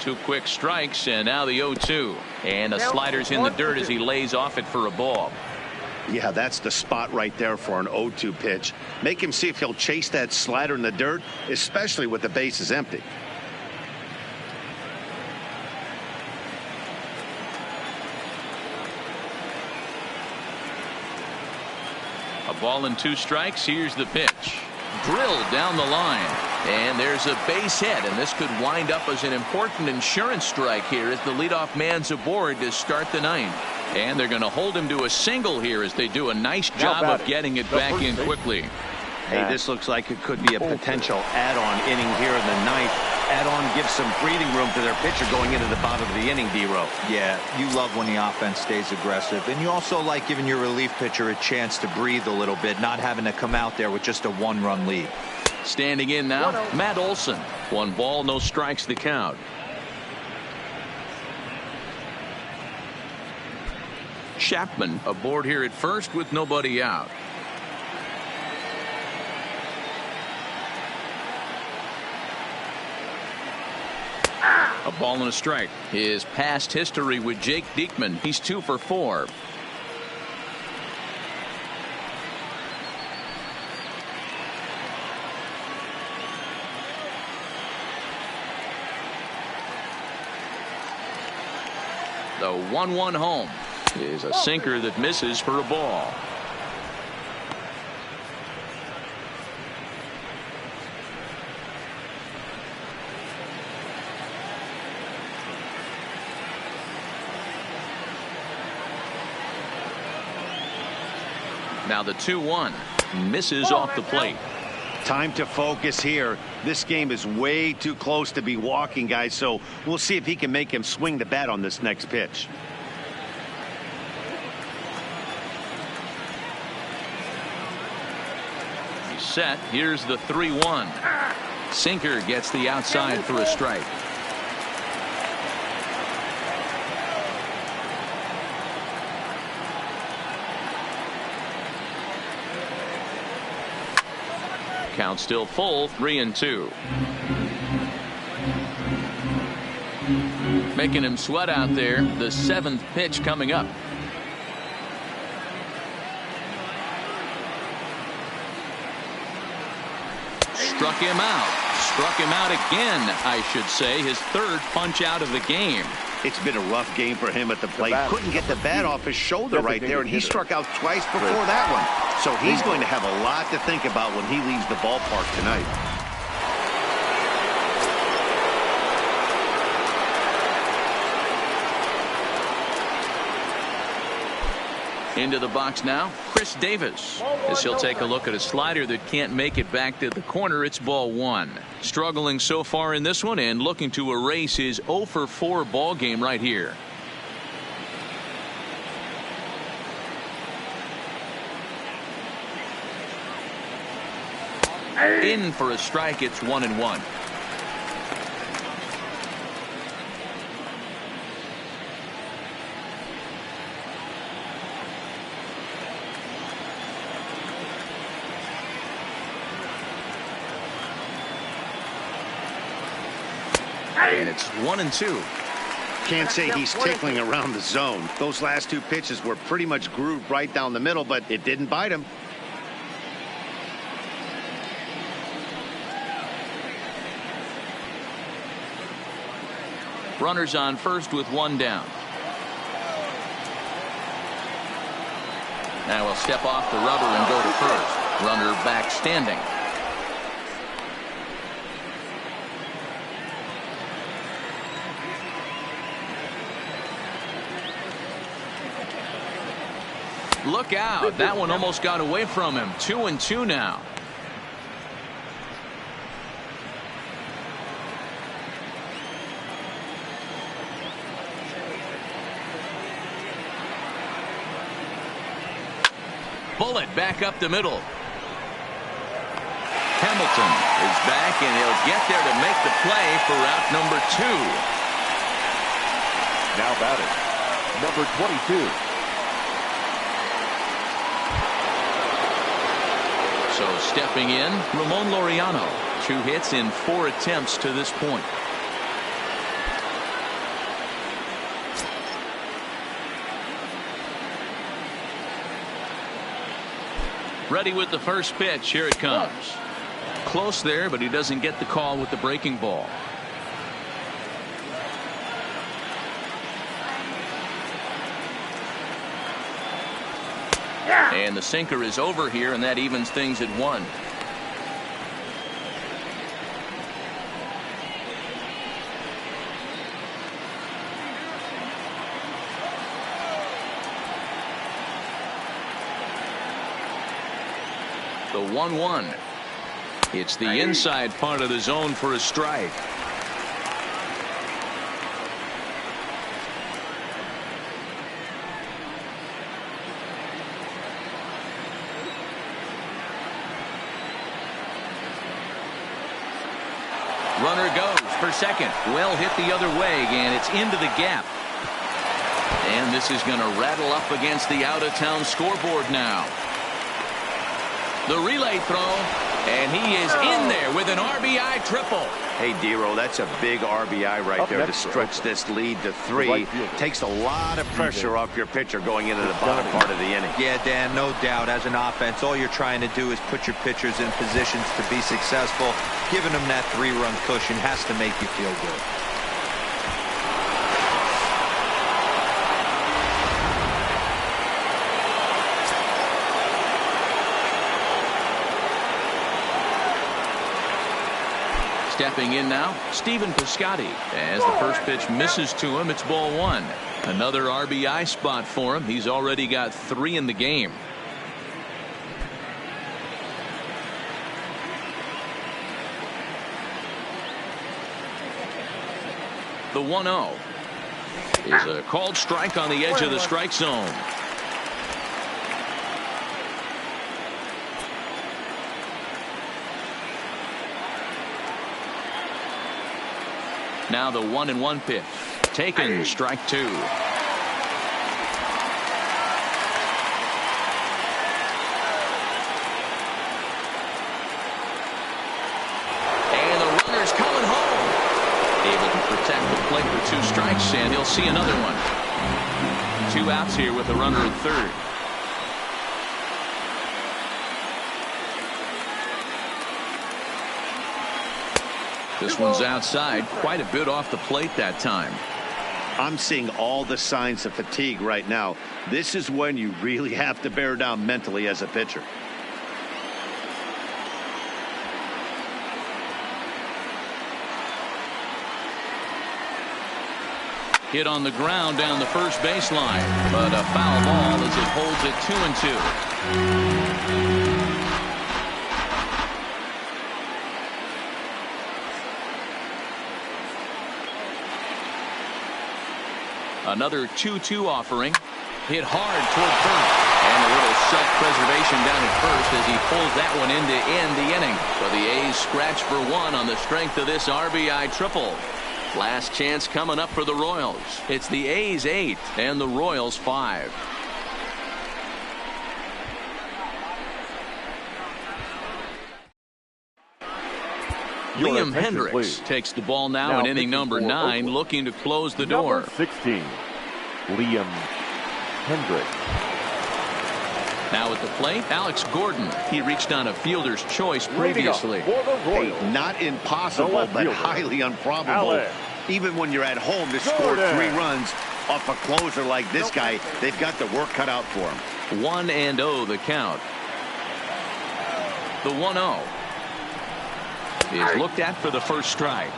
Two quick strikes, and now the 0-2. And the slider's in the dirt as he lays off it for a ball. Yeah, that's the spot right there for an 0-2 pitch. Make him see if he'll chase that slider in the dirt, especially with the bases empty. A ball and 2 strikes. Here's the pitch. Drilled down the line. And there's a base hit, and this could wind up as an important insurance strike here as the leadoff man's aboard to start the ninth. And they're going to hold him to a single here as they do a nice job of getting it back in quickly. Hey, this looks like it could be a potential add-on inning here in the ninth. Add-on gives some breathing room to their pitcher going into the bottom of the inning, D-Row. Yeah, you love when the offense stays aggressive. And you also like giving your relief pitcher a chance to breathe a little bit, not having to come out there with just a one-run lead. Standing in now, Matt Olson. 1 ball, no strikes the count. Chapman aboard here at first with nobody out. A ball and a strike. His past history with Jake Diekman. He's 2 for 4. The 1-1 home is a sinker that misses for a ball. Now the 2-1 misses off the plate. Time to focus here. This game is way too close to be walking, guys, so we'll see if he can make him swing the bat on this next pitch. He's set. Here's the 3-1. Sinker gets the outside for a strike. Count still full, 3-2. Making him sweat out there. The 7th pitch coming up. Struck him out. Struck him out again, I should say. His 3rd punch out of the game. It's been a rough game for him at the plate. Couldn't get the bat off his shoulder right there, and he struck out twice before that one. So he's going to have a lot to think about when he leaves the ballpark tonight. Into the box now, Chris Davis. As he'll take a look at a slider that can't make it back to the corner. It's ball 1. Struggling so far in this one and looking to erase his 0 for 4 ball game right here. In for a strike. It's 1-1. And it's 1-2. Can't say he's tickling around the zone. Those last 2 pitches were pretty much grooved right down the middle, but it didn't bite him. Runners on first with 1 down. Now we'll step off the rubber and go to first. Runner back standing. Look out. That one almost got away from him. 2-2 now. Bullet back up the middle. Hamilton is back, and he'll get there to make the play for out number 2. Now batting, number 22. So stepping in, Ramon Laureano. 2 hits in 4 attempts to this point. Ready with the first pitch. Here it comes. Close there, but he doesn't get the call with the breaking ball. And the sinker is over here, and that evens things at 1. The 1-1. It's the inside part of the zone for a strike. Runner goes for second. Well hit the other way, and it's into the gap. And this is going to rattle up against the out-of-town scoreboard now. The relay throw, and he is in there with an RBI triple. Hey, Dero, that's a big RBI right there to stretch this lead to 3. Takes a lot of pressure off your pitcher going into the bottom part of the inning. Yeah, Dan, no doubt. As an offense, all you're trying to do is put your pitchers in positions to be successful. Giving them that 3-run cushion has to make you feel good. Stepping in now, Stephen Piscotty. As the first pitch misses to him, it's ball 1. Another RBI spot for him. He's already got 3 in the game. The 1-0 is a called strike on the edge of the strike zone. Now the 1-1 pitch. Taken, strike 2. And the runner's coming home. Able to protect the plate with 2 strikes, and he'll see another one. 2 outs here with a runner at third. This one's outside, quite a bit off the plate that time. I'm seeing all the signs of fatigue right now. This is when you really have to bear down mentally as a pitcher. Hit on the ground down the first baseline, but a foul ball as it holds it 2-2. Another 2-2 offering. Hit hard toward first. And a little self-preservation down at first as he pulls that one in to end the inning. But the A's scratch for 1 on the strength of this RBI triple. Last chance coming up for the Royals. It's the A's 8 and the Royals 5. Liam Hendricks takes the ball now in inning number 9, looking to close the door. Number 16, Liam Hendricks. Now at the plate, Alex Gordon. He reached on a fielder's choice previously. Hey, not impossible, but highly improbable. Even when you're at home to score 3 runs off a closer like this guy, they've got the work cut out for him. 1-0 the count. The 1-0 is looked at for the first strike.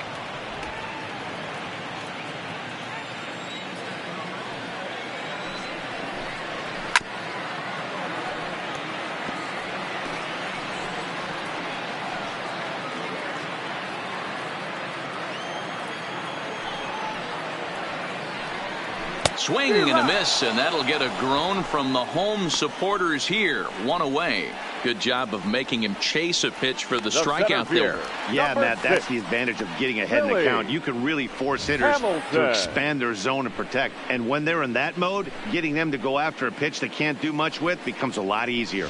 Swing and a miss, and that'll get a groan from the home supporters here. 1 away. Good job of making him chase a pitch for the strikeout there. Yeah, Matt, that's the advantage of getting ahead in the count. You can really force hitters to expand their zone and protect. And when they're in that mode, getting them to go after a pitch they can't do much with becomes a lot easier.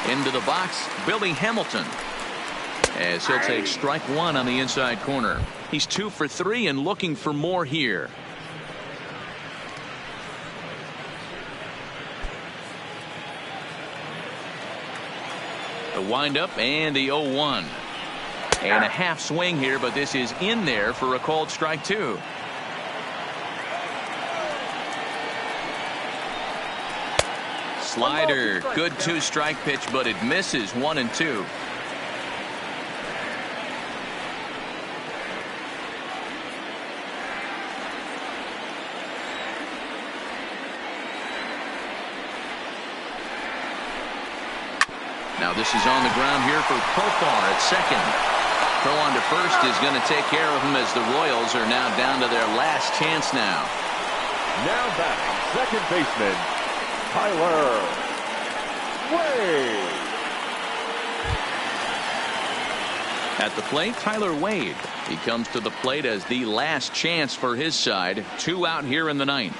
Into the box, Billy Hamilton. As he'll take strike 1 on the inside corner. He's 2 for 3 and looking for more here. The windup and the 0-1. And a half swing here, but this is in there for a called strike 2. Slider, good 2-strike pitch, but it misses 1-2. Now this is on the ground here for Profar at second. Throw on to first is going to take care of him as the Royals are now down to their last chance now. Now batting, second baseman, Tyler Wade. At the plate, Tyler Wade. He comes to the plate as the last chance for his side. 2 out here in the 9th.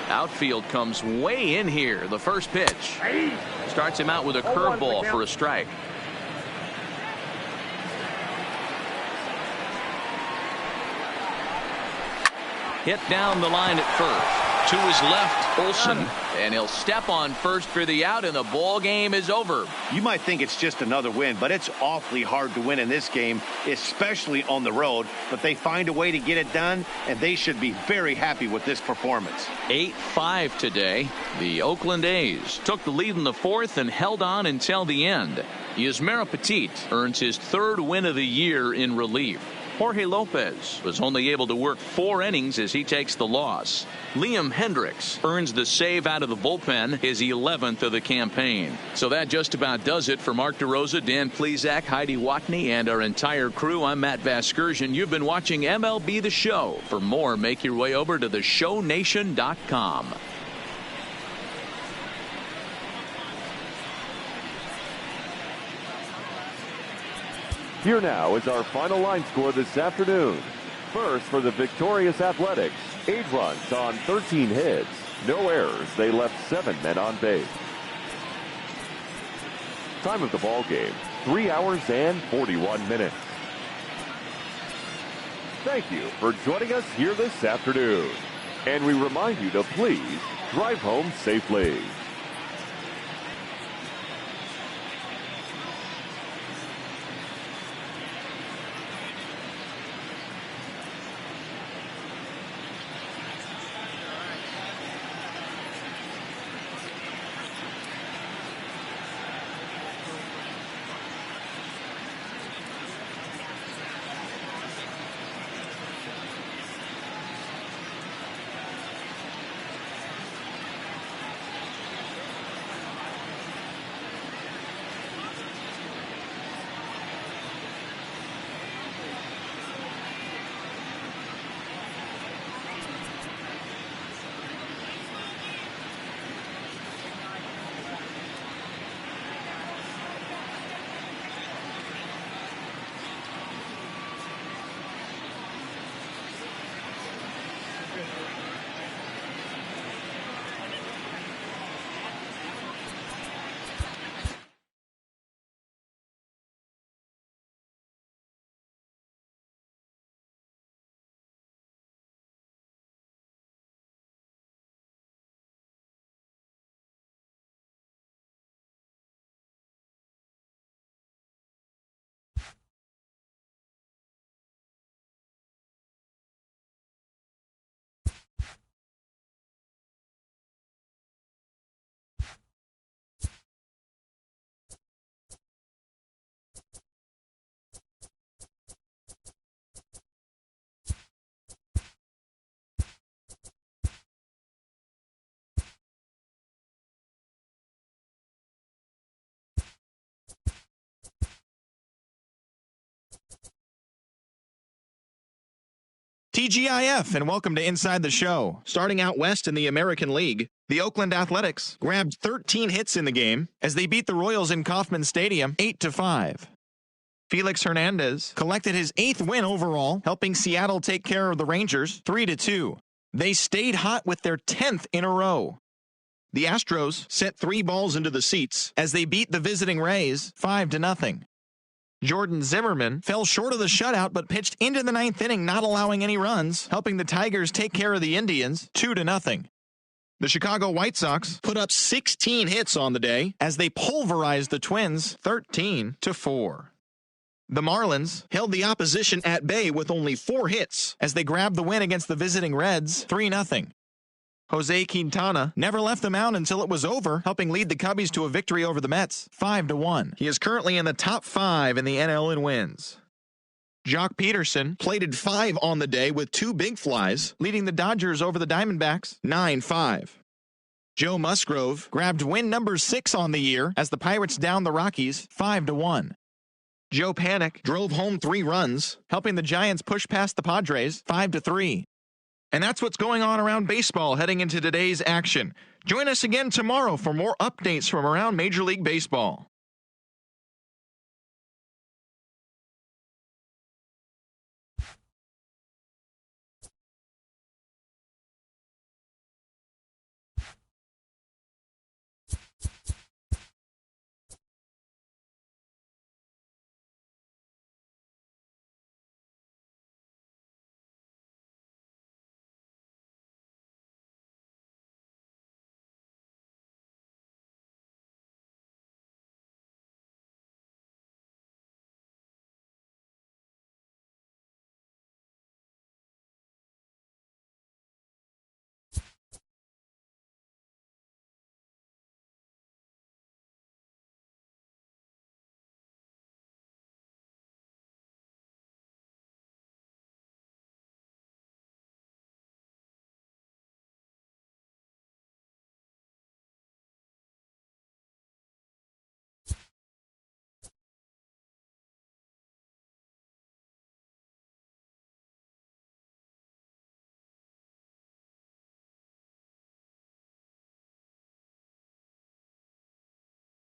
Outfield comes way in here. The first pitch. Starts him out with a curveball for a strike. Hit down the line at first. To his left, Olsen, and he'll step on first for the out, and the ball game is over. You might think it's just another win, but it's awfully hard to win in this game, especially on the road. But they find a way to get it done, and they should be very happy with this performance. 8-5 today. The Oakland A's took the lead in the 4th and held on until the end. Yusmeiro Petit earns his 3rd win of the year in relief. Jorge Lopez was only able to work 4 innings as he takes the loss. Liam Hendricks earns the save out of the bullpen, his 11th of the campaign. So that just about does it for Mark DeRosa, Dan Plesac, Heidi Watney, and our entire crew. I'm Matt Vasgersian. You've been watching MLB The Show. For more, make your way over to theshownation.com. Here now is our final line score this afternoon. First, for the victorious Athletics, 8 runs on 13 hits. No errors. They left 7 men on base. Time of the ball game, 3 hours and 41 minutes. Thank you for joining us here this afternoon. And we remind you to please drive home safely. TGIF, and welcome to Inside the Show. Starting out west in the American League, the Oakland Athletics grabbed 13 hits in the game as they beat the Royals in Kauffman Stadium 8-5. Felix Hernandez collected his 8th win overall, helping Seattle take care of the Rangers 3-2. They stayed hot with their 10th in a row. The Astros sent 3 balls into the seats as they beat the visiting Rays 5-0. Jordan Zimmerman fell short of the shutout but pitched into the 9th inning, not allowing any runs, helping the Tigers take care of the Indians 2-0. The Chicago White Sox put up 16 hits on the day as they pulverized the Twins 13-4. The Marlins held the opposition at bay with only 4 hits as they grabbed the win against the visiting Reds 3-0. Jose Quintana never left the mound until it was over, helping lead the Cubbies to a victory over the Mets 5-1. He is currently in the top 5 in the NL in wins. Jock Peterson plated 5 on the day with 2 big flies, leading the Dodgers over the Diamondbacks 9-5. Joe Musgrove grabbed win number 6 on the year as the Pirates downed the Rockies 5-1. Joe Panik drove home 3 runs, helping the Giants push past the Padres 5-3. And that's what's going on around baseball heading into today's action. Join us again tomorrow for more updates from around Major League Baseball.